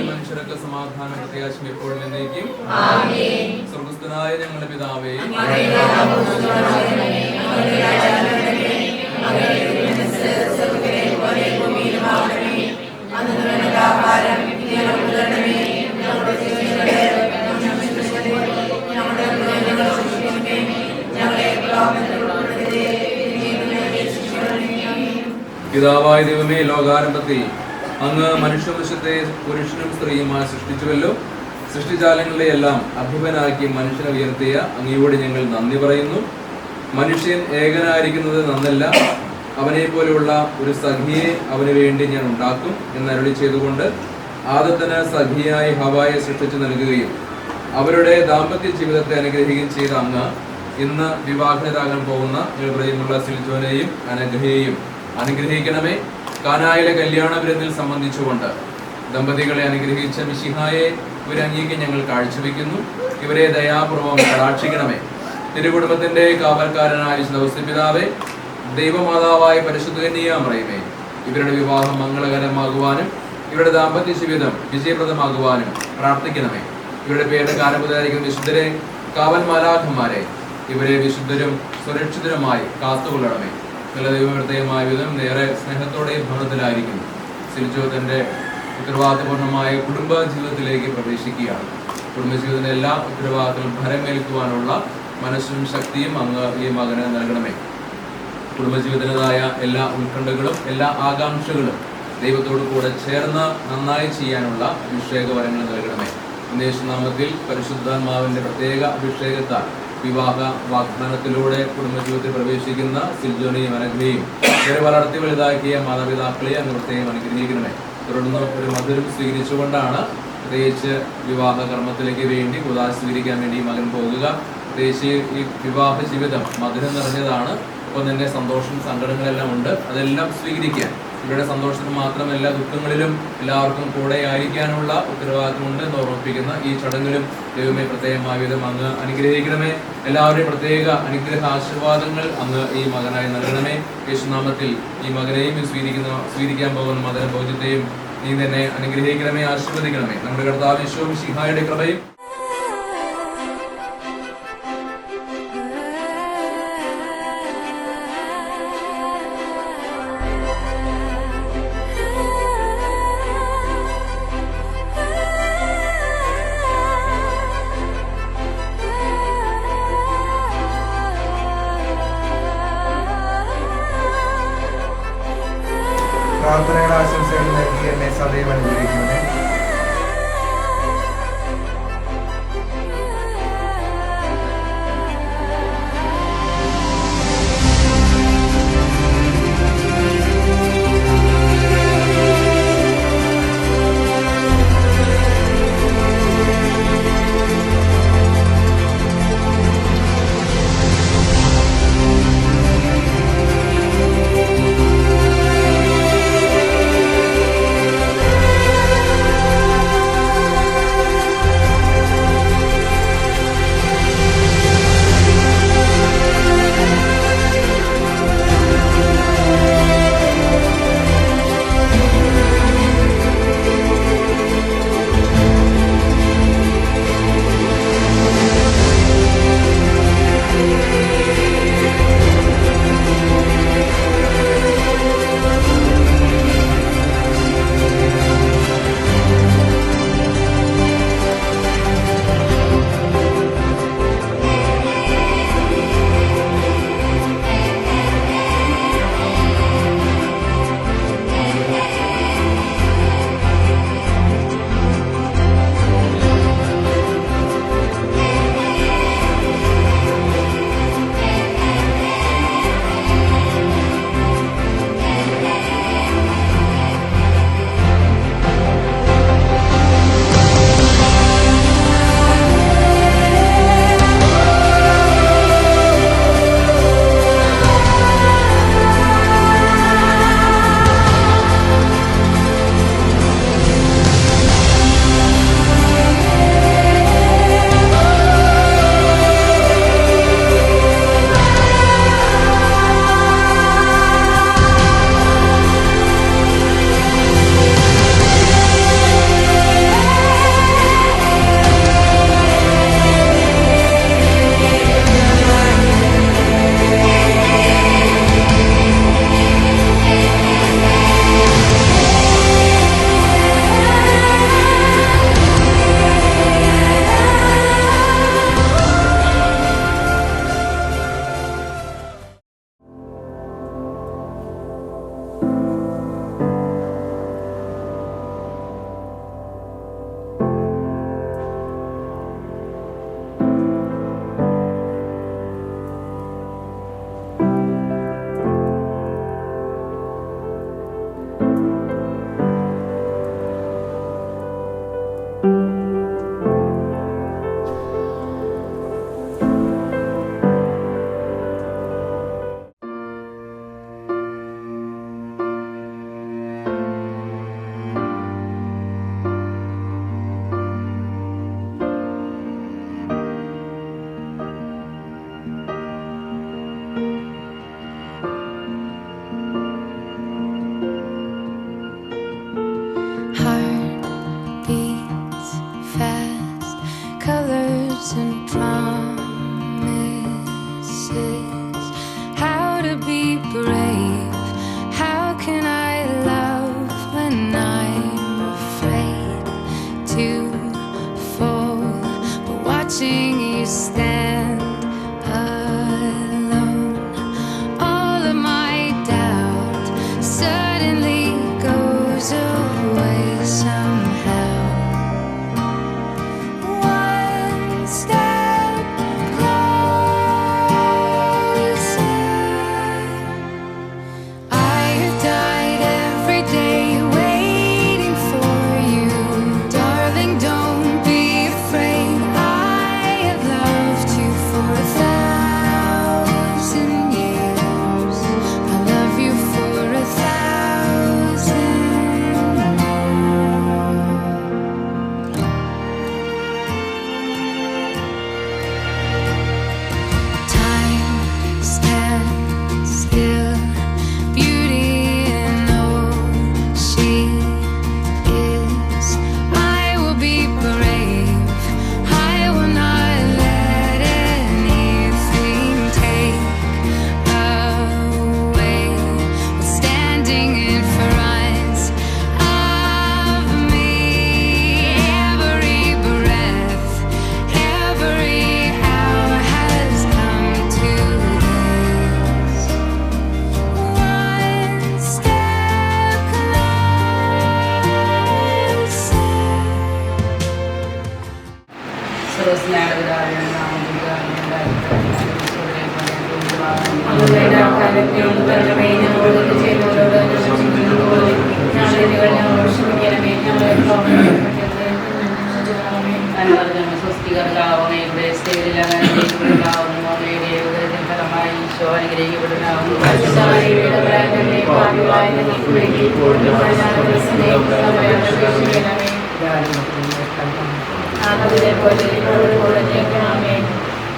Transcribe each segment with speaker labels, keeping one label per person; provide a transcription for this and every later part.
Speaker 1: മനുഷ്യരൊക്കെ സമാധാനം പ്രത്യാശം എപ്പോഴും എന്നേക്കും. സ്വർഗ്ഗസ്ഥനായ ഞങ്ങളുടെ പിതാവേ, പിതാവായ ദൈവമേ, ലോകാരംഭത്തിൽ അങ്ങ് മനുഷ്യവംശത്തെ പുരുഷനും സ്ത്രീയുമായി സൃഷ്ടിച്ചുവല്ലോ. സൃഷ്ടിജാലങ്ങളുടെ എല്ലാം അഭിപനാക്കി മനുഷ്യനെ ഉയർത്തിയ അങ്ങയോട് ഞങ്ങൾ നന്ദി പറയുന്നു. മനുഷ്യൻ ഏകനായിരിക്കുന്നത് നന്നല്ല, അവനെ പോലെയുള്ള ഒരു സഖിയെ അവന് വേണ്ടി ഞാൻ ഉണ്ടാക്കും എന്നരുളി ചെയ്തുകൊണ്ട് ആദത്തിന് സഖിയായി ഹവായെ സൃഷ്ടിച്ചു നൽകുകയും അവരുടെ ദാമ്പത്യ ജീവിതത്തെ അനുഗ്രഹിക്കുകയും ചെയ്ത അങ്ങ് ഇന്ന് വിവാഹിതരാകാൻ പോകുന്ന പ്രിയമുള്ള സിൽജോനെയും അനഘയെയും അനുഗ്രഹിക്കണമേ. കാനായിലെ കല്യാണ വിരുന്നിൽ സംബന്ധിച്ചുകൊണ്ട് ദമ്പതികളെ അനുഗ്രഹിച്ച മിശിഹായെ ഇവരങ്ങേക്ക് ഞങ്ങൾ കാഴ്ചവെക്കുന്നു. ഇവരെ ദയാപൂർവം കടാക്ഷിക്കണമേ. തിരുകുടുംബത്തിന്റെ കാവൽക്കാരനായ പിതാവേ, ദൈവമാതാവായ പരിശുദ്ധ കന്യകമറിയമേ, ഇവരുടെ വിവാഹം മംഗളകരമാകുവാനും ഇവരുടെ ദാമ്പത്യ ജീവിതം വിജയപ്രദമാകുവാനും പ്രാർത്ഥിക്കണമേ. ഇവരുടെ പേരുടെ കാലമുതലായിരിക്കുന്ന വിശുദ്ധരെ, കാവൽ മാലാഖന്മാരെ, ഇവരെ വിശുദ്ധരും സുരക്ഷിതരുമായി കാത്തുകൊള്ളണമേ. നല്ല ദൈവവൃത്തയമായ വിധം നേരെ സ്നേഹത്തോടെയും ഭവനത്തിലായിരിക്കുന്നു. സിൽജോ തന്റെ ഉത്തരവാദിത്തപൂർണമായ കുടുംബ ജീവിതത്തിലേക്ക് പ്രവേശിക്കുകയാണ്. കുടുംബജീവിതത്തിന്റെ എല്ലാ ഉത്തരവാദിത്തങ്ങളും ഭരമേൽക്കുവാനുള്ള മനസ്സും ശക്തിയും അങ്ങ് ഈ മകന് നൽകണമേ. കുടുംബജീവിതത്തിൻ്റെതായ എല്ലാ ഉത്കണ്ഠകളും എല്ലാ ആകാംക്ഷകളും ദൈവത്തോടു കൂടെ ചേർന്ന് നന്നായി ചെയ്യാനുള്ള അഭിഷേക വരങ്ങൾ നൽകണമേ. യേശുനാമത്തിൽ പരിശുദ്ധാത്മാവിന്റെ പ്രത്യേക അഭിഷേകത്താൽ വിവാഹ വാഗ്ദാനത്തിലൂടെ കുടുംബജീവിതത്തിൽ പ്രവേശിക്കുന്ന സിൽജോനെയും അനഘയെയും ഇവരെ വളർത്തി വലുതാക്കിയ മാതാപിതാക്കളെ അങ്ങ് പ്രത്യേകം അനുഗ്രഹിക്കണമേ. തുടർന്ന് ഒരു മധുരം സ്വീകരിച്ചുകൊണ്ടാണ് പ്രത്യേകിച്ച് വിവാഹ കർമ്മത്തിലേക്ക് വേണ്ടി കുദാശ സ്വീകരിക്കാൻ വേണ്ടി മകൻ പോകുക. പ്രത്യേകിച്ച് ഈ വിവാഹ ജീവിതം മധുരം നിറഞ്ഞതാണ്. അപ്പോൾ തന്നെ സന്തോഷം സങ്കടങ്ങളെല്ലാം ഉണ്ട്, അതെല്ലാം സ്വീകരിക്കാൻ, ഇവരുടെ സന്തോഷത്തിന് മാത്രമല്ല ദുഃഖങ്ങളിലും എല്ലാവർക്കും കൂടെ ആയിരിക്കാനുള്ള ഉത്തരവാദിത്വമുണ്ട് എന്ന് ഓർമ്മിപ്പിക്കുന്ന ഈ ചടങ്ങിലും ദൈവമേ പ്രത്യേകമായ വിധം അങ്ങ് അനുഗ്രഹിക്കണമേ. എല്ലാവരുടെയും പ്രത്യേക അനുഗ്രഹ ആശീർവാദങ്ങൾ അങ്ങ് ഈ മകനായി നൽകണമേ. യേശുനാമത്തിൽ ഈ മകനെയും സ്വീകരിക്കാൻ പോകുന്ന മദന ഭോജ്യത്തെയും നീ തന്നെ അനുഗ്രഹിക്കണമേ, ആശീർവദിക്കണമേ. നമ്മുടെ കർത്താവ് യേശു മിശിഹായുടെ കൃപയും
Speaker 2: പ്രാർത്ഥനയുടെ ആശംസകൾ നൽകി എന്നെ സദൈവം അനുഗ്രഹിക്കണമേ.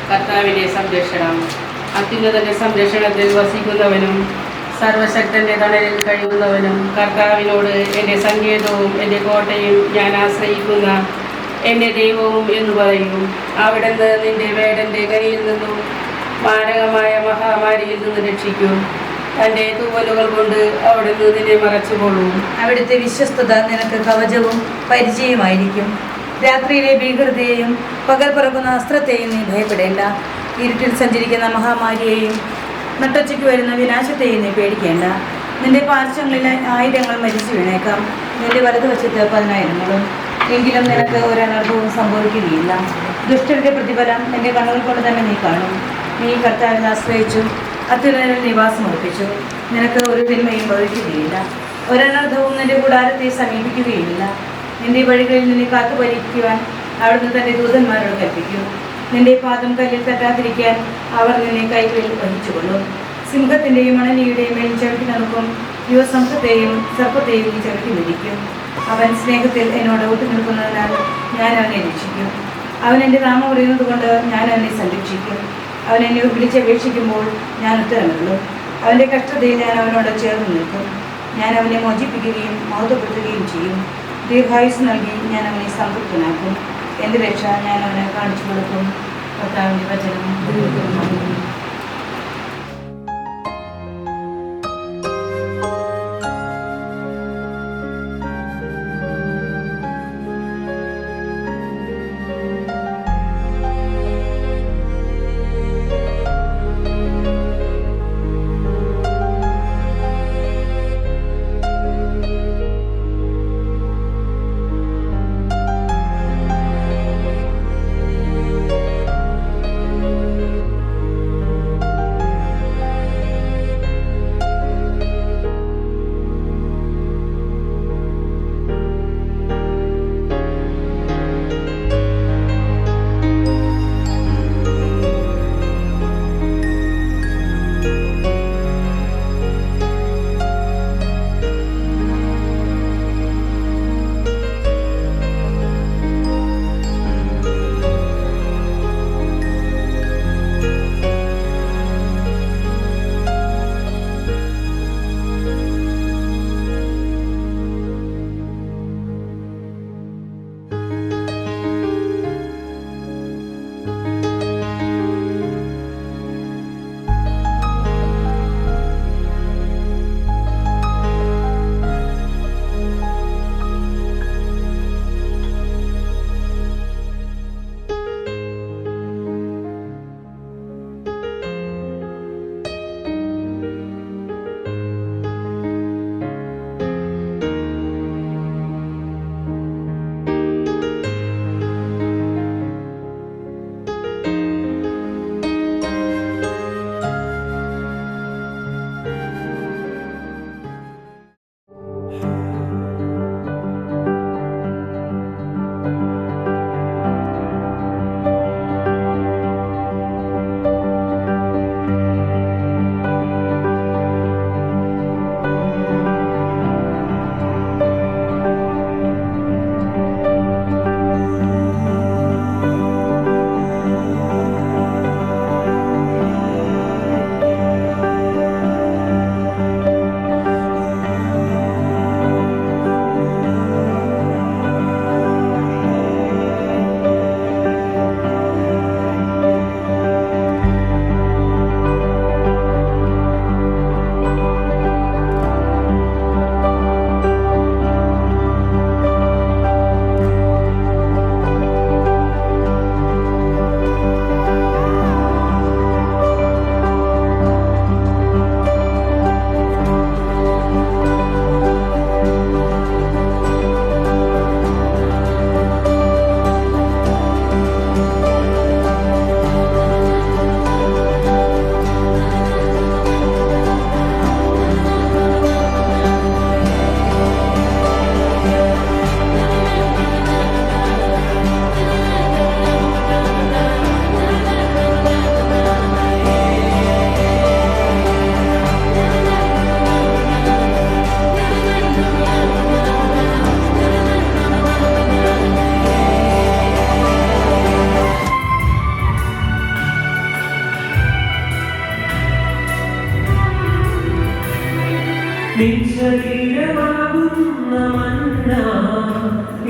Speaker 3: കർത്താവിന്റെ സംരക്ഷണം. അത്യുന്നതന്റെ സംരക്ഷണത്തിൽ വസിക്കുന്നവനും സർവശക്തന്റെ തണലിൽ കഴിയുന്നവനും കർത്താവിനോട് എൻ്റെ സങ്കേതവും എൻ്റെ കോട്ടയും ഞാൻ ആശ്രയിക്കുന്ന എൻ്റെ ദൈവവും എന്ന് പറയും. അവിടുന്ന് നിന്റെ വേടൻ്റെ കയ്യിൽ നിന്നും മാരകമായ മഹാമാരിയിൽ നിന്ന് രക്ഷിക്കും. തൻ്റെ തൂവലുകൾ കൊണ്ട് അവിടുന്ന് നിന്നെ മറച്ചുകൊള്ളും.
Speaker 4: അവിടുത്തെ വിശ്വസ്തത നിനക്ക് കവചവും പരിചയമായിരിക്കും. രാത്രിയിലെ ഭീകരതയെയും പകൽ പിറക്കുന്ന അസ്ത്രത്തെയും നീ ഭയപ്പെടേണ്ട. ഇരുട്ടിൽ സഞ്ചരിക്കുന്ന മഹാമാരിയെയും നട്ടുച്ചയ്ക്ക് വരുന്ന വിനാശത്തെയും നീ പേടിക്കേണ്ട. നിന്റെ പാർശ്വങ്ങളിൽ 1000 മരിച്ചു വീണേക്കാം, നിന്റെ വലതുവശത്ത് 10,000. എങ്കിലും നിനക്ക് ഒരനർത്ഥവും സംഭവിക്കുകയില്ല. ദുഷ്ടരുടെ പ്രതിഫലം എൻ്റെ കണ്ണുകൾ കൊണ്ട് തന്നെ നീ കാണും. നീ കർത്താവിനെ ആശ്രയിച്ചു, അത്യുന്നതനിൽ നിവാസം ഉറപ്പിച്ചു. നിനക്ക് ഒരു തിന്മയും ഭവിക്കുകയില്ല, ഒരനർത്ഥവും നിന്റെ കൂടാരത്തെ സമീപിക്കുകയില്ല. നിന്റെ വഴികളിൽ നിന്നെ കാത്തുപരിക്കുവാൻ അവിടുന്ന് തൻ്റെ ദൂതന്മാരോട് കൽപ്പിക്കും. നിന്റെ പാദം കല്ലിൽ തട്ടാതിരിക്കാൻ അവർ നിന്നെ കൈകളിൽ വഹിച്ചുകൊള്ളും. സിംഹത്തിൻ്റെയും അണലിയുടെയും മേൽ ചവിട്ടി നടക്കും. യുവസംഘത്തെയും സർപ്പത്തെയും നീ ചവിട്ടി മെതിക്കും. അവൻ സ്നേഹത്തിൽ എന്നോട് ഒത്തു നിൽക്കുന്നതിനാൽ ഞാൻ അവനെ രക്ഷിക്കും. അവൻ എൻ്റെ നാമം അറിയുന്നത് കൊണ്ട് ഞാൻ അവനെ സംരക്ഷിക്കും. അവൻ എന്നെ വിളിച്ചപേക്ഷിക്കുമ്പോൾ ഞാൻ ഉത്തരമുള്ളൂ. അവൻ്റെ കഷ്ടതയിൽ ഞാൻ അവനോട് ചേർന്ന് നിൽക്കും. ഞാൻ അവനെ മോചിപ്പിക്കുകയും മഹത്വപ്പെടുത്തുകയും ചെയ്യും. ദീർഘായുസ് നൽകി ഞാൻ അവനെ സംതൃപ്തനാക്കും. എൻ്റെ രക്ഷ ഞാൻ അവനെ കാണിച്ചു കൊടുക്കും. കർത്താവിൻ്റെ വചനം.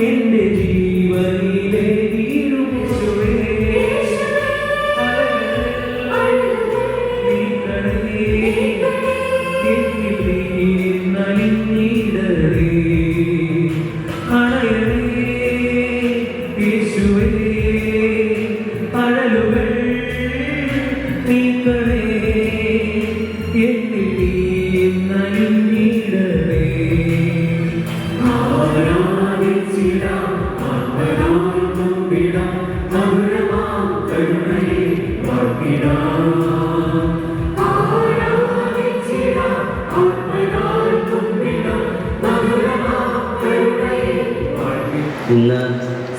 Speaker 5: എന്റെ ജീവനിലെ വീടുമേശുവേ
Speaker 6: ഇന്ന്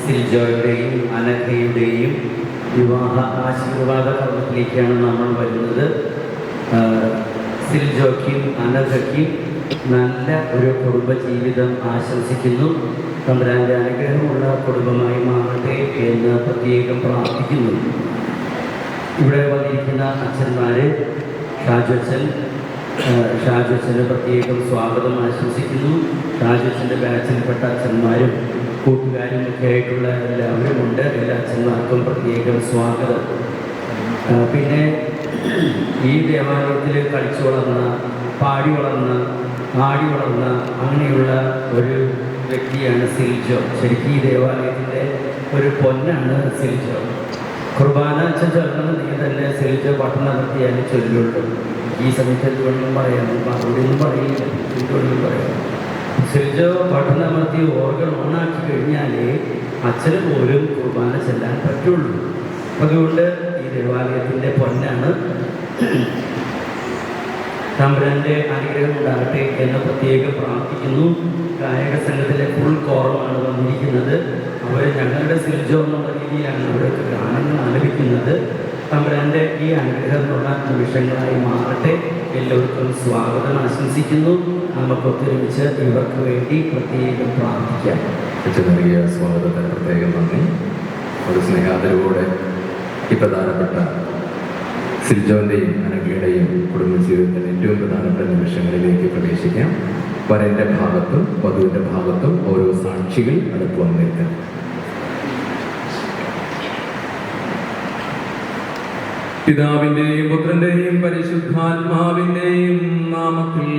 Speaker 6: സിൽജോയുടെയും അനഘയുടെയും വിവാഹ ആശീർവാദ കർമ്മത്തിലേക്കാണ് നമ്മൾ വരുന്നത്. സിൽജോയ്ക്കും അനഘയ്ക്കും നല്ല ഒരു കുടുംബജീവിതം ആശംസിക്കുന്നു. തമ്പുരാൻ്റെ അനുഗ്രഹമുള്ള കുടുംബമായി മാറട്ടെ എന്ന് പ്രത്യേകം പ്രാർത്ഥിക്കുന്നു. ഇവിടെ വന്നിരിക്കുന്ന അച്ഛന്മാർ ഷാജുവച്ചന് പ്രത്യേകം സ്വാഗതം ആശംസിക്കുന്നു. ഷാജുവച്ചൻ്റെ ബാച്ചിൽപ്പെട്ട അച്ഛന്മാരും കൂട്ടുകാരും ഒക്കെ ആയിട്ടുള്ള എല്ലാവരും ഉണ്ട്. എല്ലാ അച്ഛന്മാർക്കും പ്രത്യേകം സ്വാഗതം. പിന്നെ ഈ ദേവാലയത്തിൽ കളിച്ചു വളർന്ന, പാടി വളർന്ന, ആടി വളർന്ന അങ്ങനെയുള്ള ഒരു വ്യക്തിയാണ് സിൽജോ. ശരിക്കും ഈ ദേവാലയത്തിൻ്റെ ഒരു പൊന്നാണ് സിൽജോ. കുർബാന അച്ഛൻ ചൊല്ലണമെന്നുണ്ടെങ്കിൽ തന്നെ സിൽജോ പട്ടണം നടത്തിയാൽ ചൊല്ലുള്ളൂ. ഈ സമയത്ത് എന്തുകൊണ്ടും പറയാം, മറുപടിയൊന്നും പറയില്ല, എന്തുകൊണ്ടും പറയാം. സിൽജോ പട്ടണം നടത്തി ഓർഗൻ ഓണാക്കി കഴിഞ്ഞാൽ അച്ഛന് പോലും കുർബാന ചെല്ലാൻ പറ്റുള്ളൂ. അതുകൊണ്ട് ഈ ദേവാലയത്തിൻ്റെ പൊന്നാണ്. തമ്പുരാൻ്റെ അനുഗ്രഹം ഉണ്ടാകട്ടെ എന്ന് പ്രത്യേകം പ്രാർത്ഥിക്കുന്നു. ഗായക സംഘത്തിലെ ഫുൾ കോറമാണ് വന്നിരിക്കുന്നത്. അവർ ഞങ്ങളുടെ സിൽജോ എന്നുള്ള രീതിയിലാണ് അവരൊക്കെ ഗാനങ്ങൾ ആലപിക്കുന്നത്. തമ്പുരാൻ്റെ ഈ അനുഗ്രഹമുള്ള നിമിഷങ്ങളായി മാറട്ടെ. എല്ലാവർക്കും സ്വാഗതം ആശംസിക്കുന്നു. നമുക്ക് ഒത്തൊരുമിച്ച് ഇവർക്ക് വേണ്ടി പ്രത്യേകം പ്രാർത്ഥിക്കാം.
Speaker 1: നൽകിയ സ്വാഗതത്തിന് പ്രത്യേകം നന്ദി. ഒരു സ്നേഹാദരവോടെ ഈ പ്രധാനപ്പെട്ട സിൽജോൻ്റെയും അനഘയുടെയും കുടുംബജീവിതത്തിൻ്റെ ഏറ്റവും പ്രധാനപ്പെട്ട നിമിഷങ്ങളിലേക്ക് പ്രവേശിക്കാം. വരൻ്റെ ഭാഗത്തും വധുവിൻ്റെ ഭാഗത്തും ഓരോ സാക്ഷികൾ അടുത്ത് വന്നിരിക്കാം. പിതാവിൻ്റെയും പുത്രൻ്റെയും പരിശുദ്ധാത്മാവിൻ്റെയും നാമത്തിൽ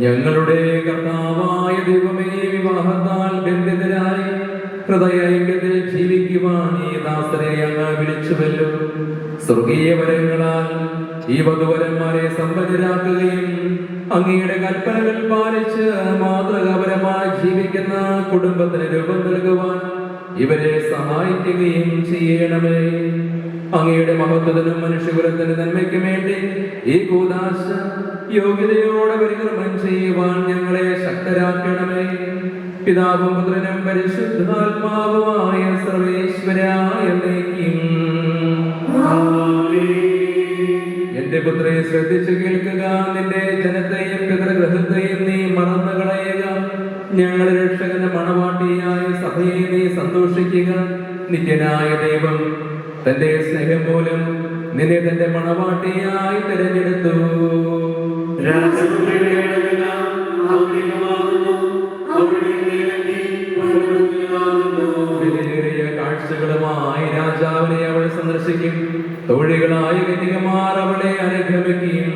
Speaker 1: ഞങ്ങളുടെ കർത്താവായ ദൈവമേ, വിവാഹത്താൽ ബന്ധിതരായി ഹൃദയൈക്യത്തിൽ ജീവിക്കുവാൻ ഈ ദാസരെ അങ്ങ് വിളിച്ചുവല്ലോ. സ്വർഗീയ വരങ്ങളാൽ ഈ വധുവരന്മാരെ സമ്പന്നരാക്കുകയും അങ്ങയുടെ കൽപ്പനകൾ പാലിച്ച് മാതൃകാപരമായി ജീവിക്കുന്ന കുടുംബത്തിന് രൂപം നൽകുവാൻ ഇവരെ സഹായിക്കുകയും ചെയ്യണമേ. അങ്ങയുടെ മഹത്വത്തിനും മനുഷ്യകുലത്തിന്റെ നന്മയ്ക്കും വേണ്ടി ഈ കൂദാശ യോഗ്യതയോടെ പരികർമ്മം ചെയ്യുവാൻ ഞങ്ങളെ ശക്തരാക്കണമേ. പിതാവും പുത്രനും പരിശുദ്ധാത്മാവുമായ സർവേശ്വരായ എന്നേക്കും. എന്റെ പുത്രനെ ശ്രദ്ധിച്ചു കേൾക്കുക. നിന്റെ ജനത്തെയും പിതൃഗ്രഹത്തെയും നീ മറന്നു കളയുക. ഞങ്ങളുടെ രക്ഷകന്റെ മണവാട്ടിയായ സഭയെ നീ സന്തോഷിക്കുക. നിത്യനായ ദൈവം തന്റെ സ്നേഹം മൂലം നിന്നെ തന്റെ മണവാട്ടിയായി തിരഞ്ഞെടുത്തു. വിലയേറിയ കാഴ്ചകളുമായി രാജാവിനെ അവൾ സന്ദർശിക്കും. തോഴികളായ കന്യകമാർ അവളെ അനുഗമിക്കും.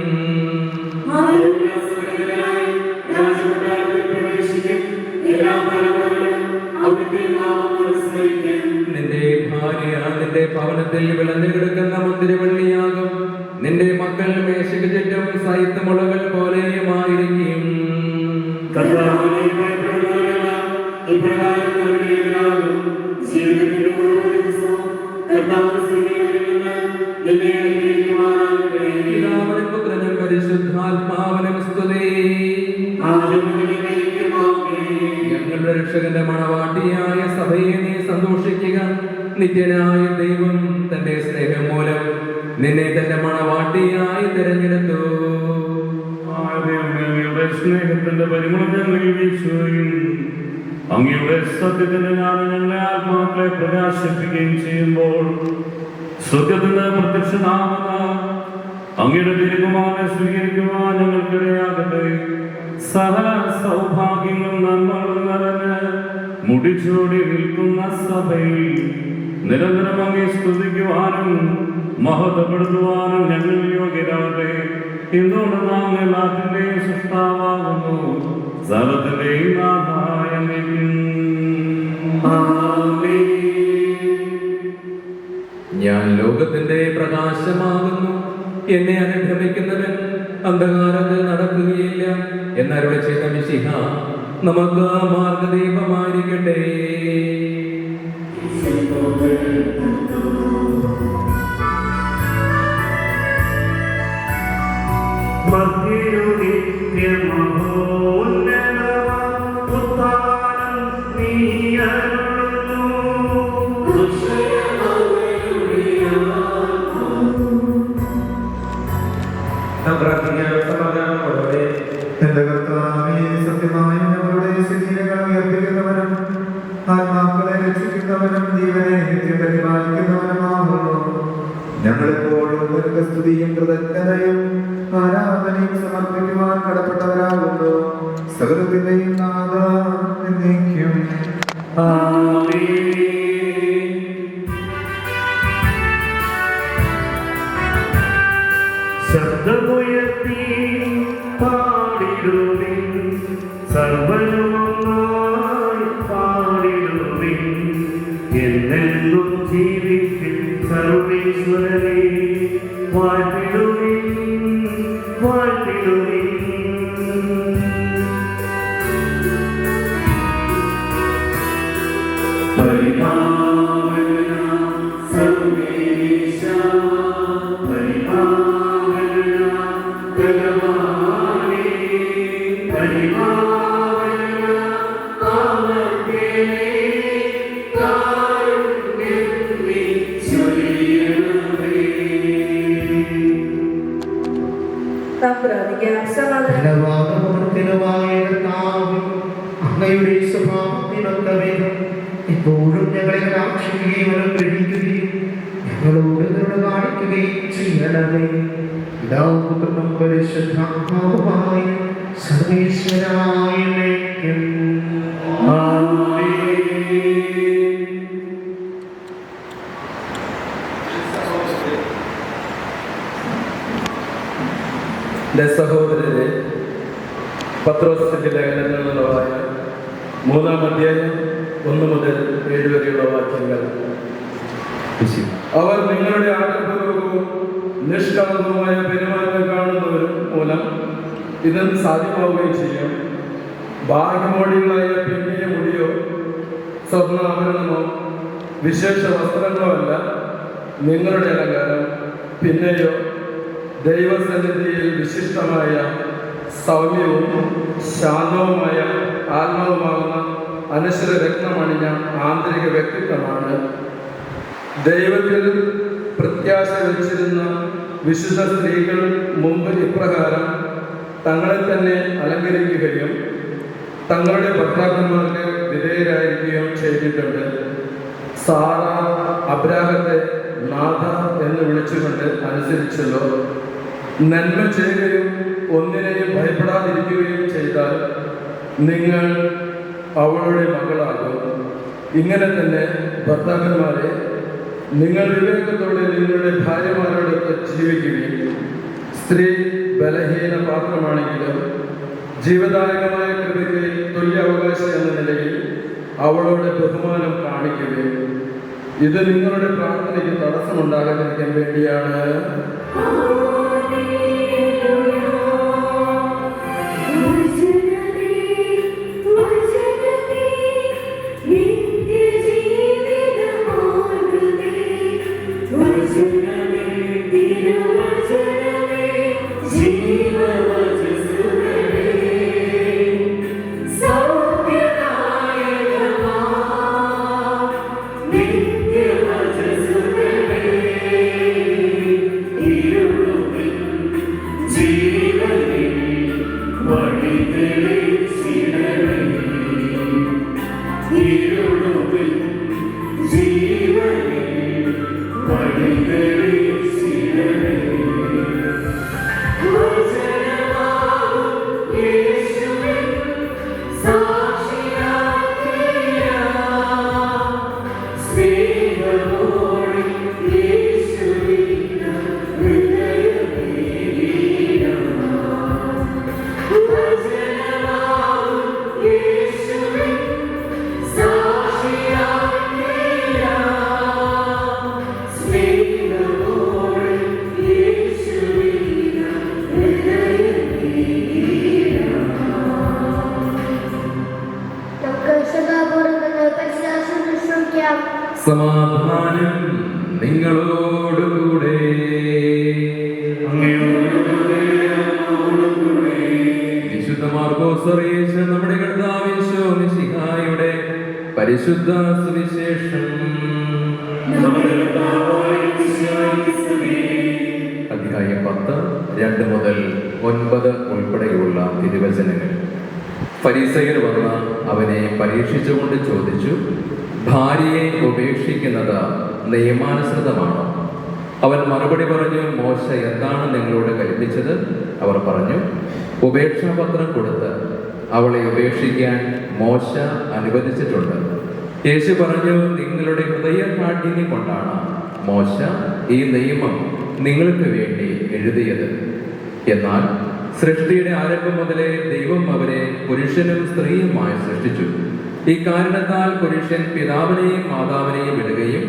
Speaker 1: നിന്റെ ഭാര്യ നിന്റെ ഭവനത്തിൽ വിളഞ്ഞു കിടക്കുന്ന മുന്തിരിവള്ളിയാകും. നിന്റെ മക്കൾ മേശയ്ക്ക് ചുറ്റും സൈത്ത് മുളകൾ പോലെയുമായിരിക്കും. പിതാവിനും പുത്രനും പരിശുദ്ധാത്മാവിനും സ്തുതി. ഞങ്ങളുടെ രക്ഷകന്റെ മണവാട്ടിയായ സഭയെ നീ സന്തോഷിക്കുക. നിത്യനായ ദൈവം തന്റെ സ്നേഹം മൂലം നിന്നെ തന്റെ മണവാട്ടിയായി തിരഞ്ഞെടുത്തു.
Speaker 7: അങ്ങയുടെ സ്നേഹത്തിന്റെ പരിമളം ഞങ്ങളിൽ വീശുകയും അങ്ങയുടെ സത്യത്തിന്റെ ജ്ഞാനം ഞങ്ങളെ ആത്മാക്കളെ പ്രകാശിപ്പിക്കുകയും ചെയ്യുമ്പോൾ സ്വർഗ്ഗത്തിന് പ്രത്യക്ഷനാകുന്ന അങ്ങയുടെ തിരുകുമാരനെ സ്വീകരിക്കുവാൻ ഞങ്ങൾക്കിടയാകട്ടെ. സകല സൗഭാഗ്യങ്ങളും നന്മകളും നിറഞ്ഞ് മുടിച്ചോടി നിൽക്കുന്ന സഭയിൽ നിരന്തരം അങ്ങേ സ്തുതിക്കുവാനും മഹത്വപ്പെടുത്തുവാനും ഞങ്ങൾ യോഗ്യരാകട്ടെ. ഇന്നോട് നാം എല്ലാത്തിന്റെയും സൃഷ്ടാവാകുന്നു, സർവ്വത്തിന്റെയും നാഥായ
Speaker 1: ഞാൻ ലോകത്തിന്റെ പ്രകാശമാകുന്നു. എന്നെ അനുഗമിക്കുന്നവൻ അന്ധകാരത്തിൽ നടക്കുകയില്ല എന്നരുളി ചെയ്ത മിശിഹ നമുക്ക് മാർഗദീപമായിരിക്കട്ടെ.
Speaker 2: എന്റെ കർത്താവേ, സത്യമായും ഞങ്ങളുടെ ശരീരങ്ങൾ ഉയർപ്പിക്കുന്നവനും ആത്മാക്കളെ രക്ഷിക്കുന്നവനും ജീവനെ നിത്യം പരിപാലിക്കുന്നവനുമാകുന്നു. ഞങ്ങളെപ്പോഴും സ്തുതിയും കൃതജ്ഞതയും ആരാധനയും സമർപ്പിക്കുവാൻ കടപ്പെട്ടവരാകുന്നു. സകലത്തിന്റെയും നാഥ എന്നേക്കും.
Speaker 5: ശബ്ദമുയർത്തി പാടിടുവിൻ, സർവ്വനുമൊന്നായി പാടിടുവിൻ. എന്നെന്നും ജീവിക്കും സർവീശ്വരനെ വാഴ്ത്തിടുവിൻ, വാഴ്ത്തിടുവിൻ. പരിപാലന
Speaker 2: അങ്ങയുടെ സ്വഭാവത്തിനൊത്തവിധം ഇപ്പോഴും ഞങ്ങളെ കടാക്ഷിക്കുകയും അനുഗ്രഹിക്കുകയും ഞങ്ങളോട് കരുണ കാണിക്കുകയും ചെയ്യണമേ. പിതാവും പരിശുദ്ധാത്മാവുമായ സർവേശ്വരായ എന്നേക്കും ആമേൻ.
Speaker 1: എൻ്റെ സഹോദരരെ, പത്രോസിന്റെ ലേഖനങ്ങളിലുള്ളതായ 3-ാം അധ്യായം 1 മുതൽ 7 വരെയുള്ള വാക്യങ്ങൾ. അവർ നിങ്ങളുടെ ആഗ്രഹപൂർവ്വവും നിഷ്കളങ്കവുമായ പെരുമാറ്റം കാണുന്നവരും മൂലം ഇത് സാധ്യമാവുകയും ചെയ്യും. ഭാഗ്യമോടികളായ പിന്നിയ മുടിയോ സ്വർണ്ണാഭരണമോ വിശേഷ വസ്ത്രങ്ങളോ അല്ല നിങ്ങളുടെ അലങ്കാരം, പിന്നെയോ ദൈവസന്നിധിയിൽ വിശിഷ്ടമായ സൗമ്യവും ശാന്തവുമായ ആത്മാവുമാകുന്ന അനശ്വര രത്നമണിഞ്ഞ ആന്തരിക വ്യക്തിത്വമാണ്. ദൈവത്തിൽ പ്രത്യാശ വച്ചിരുന്ന വിശുദ്ധ സ്ത്രീകൾ മുമ്പ് ഇപ്രകാരം തങ്ങളെ തന്നെ അലങ്കരിക്കുകയും തങ്ങളുടെ ഭർത്താക്കന്മാർക്ക് വിധേയരായിരിക്കുകയും ചെയ്തിട്ടുണ്ട്. സാറ അബ്രാഹത്തെ നാഥ എന്ന് വിളിച്ചുകൊണ്ട് അനുസരിച്ചല്ലോ. നന്മ ചെയ്യുകയും ഒന്നിനെയും ഭയപ്പെടാതിരിക്കുകയും ചെയ്താൽ നിങ്ങൾ അവളുടെ മകളാകും. ഇങ്ങനെ തന്നെ ഭർത്താക്കന്മാരെ, നിങ്ങൾ വിവേകത്തോടെ നിങ്ങളുടെ ഭാര്യമാരോടൊക്കെ ജീവിക്കുകയും സ്ത്രീ ബലഹീന പാത്രമാണെങ്കിലും ജീവദായകമായ കൃപയ്ക്ക് തുല്യ അവകാശം എന്ന നിലയിൽ അവളോട് ബഹുമാനം കാണിക്കുകയും ഇത് നിങ്ങളുടെ പ്രാർത്ഥനയ്ക്ക് തടസ്സമുണ്ടാകാതിരിക്കാൻ വേണ്ടിയാണ്. സമാധാനം നിങ്ങളോടുകൂടെ. വിശുദ്ധ മാർക്കോസ് അറിയിച്ച നമ്മുടെ കർത്താവ് യേശു മിശിഹായുടെ പരിശുദ്ധ സുവിശേഷം. അധ്യായം 10 2 മുതൽ 9 ഉൾപ്പെടെയുള്ള തിരുവചനങ്ങൾ. ഫരീസയർ വന്ന് അവനെ പരീക്ഷിച്ചുകൊണ്ട് ചോദിച്ചു, ഭാര്യയെ ഉപേക്ഷിക്കുന്നത് നിയമാനുസൃതമാണോ? അവൻ മറുപടി പറഞ്ഞു, മോശ എന്താണ് നിങ്ങളോട് കൽപ്പിച്ചത്? അവർ പറഞ്ഞു, ഉപേക്ഷാപത്രം കൊടുത്ത് അവളെ ഉപേക്ഷിക്കാൻ മോശ അനുവദിച്ചിട്ടുണ്ട്. യേശു പറഞ്ഞു, നിങ്ങളുടെ ഹൃദയകാഠിന്യം കൊണ്ടാണ് മോശ ഈ നിയമം നിങ്ങൾക്ക് വേണ്ടി എഴുതിയത്. എന്നാൽ സൃഷ്ടിയുടെ ആരംഭം മുതലേ ദൈവം അവരെ പുരുഷനും സ്ത്രീയുമായി സൃഷ്ടിച്ചു. ഈ കാരണത്താൽ പുരുഷൻ പിതാവിനെയും മാതാവിനെയും വിടുകയും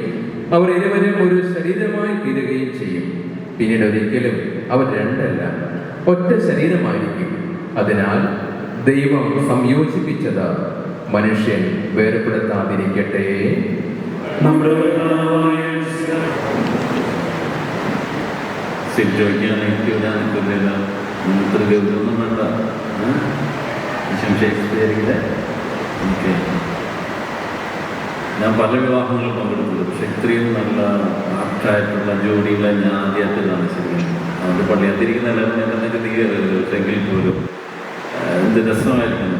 Speaker 1: അവർ ഇരുവരും ഒരു ശരീരമായി തീരുകയും ചെയ്യും. പിന്നീട് ഒരിക്കലും അവർ രണ്ടല്ല, ഒറ്റ ശരീരമായിരിക്കും. അതിനാൽ ദൈവം സംയോജിപ്പിച്ചത് മനുഷ്യൻ വേർപെടുത്താതിരിക്കട്ടെ.
Speaker 8: ഷേക്സ്പിയറിൻ്റെ എനിക്ക് ഞാൻ പല വിവാഹങ്ങളും പങ്കെടുത്തത്, പക്ഷെ ഇത്രയും നല്ല ആർട്ടായിട്ടുള്ള ജോഡികളെ ഞാൻ ആദ്യമായിട്ട് കാണിച്ചിരുന്നു. അതുകൊണ്ട് പള്ളിയത്തിരിക്കുന്ന എല്ലാവരും ഞാൻ തന്നെ എങ്കിൽ പോലും എന്ത് രസമായിരിക്കുന്നു.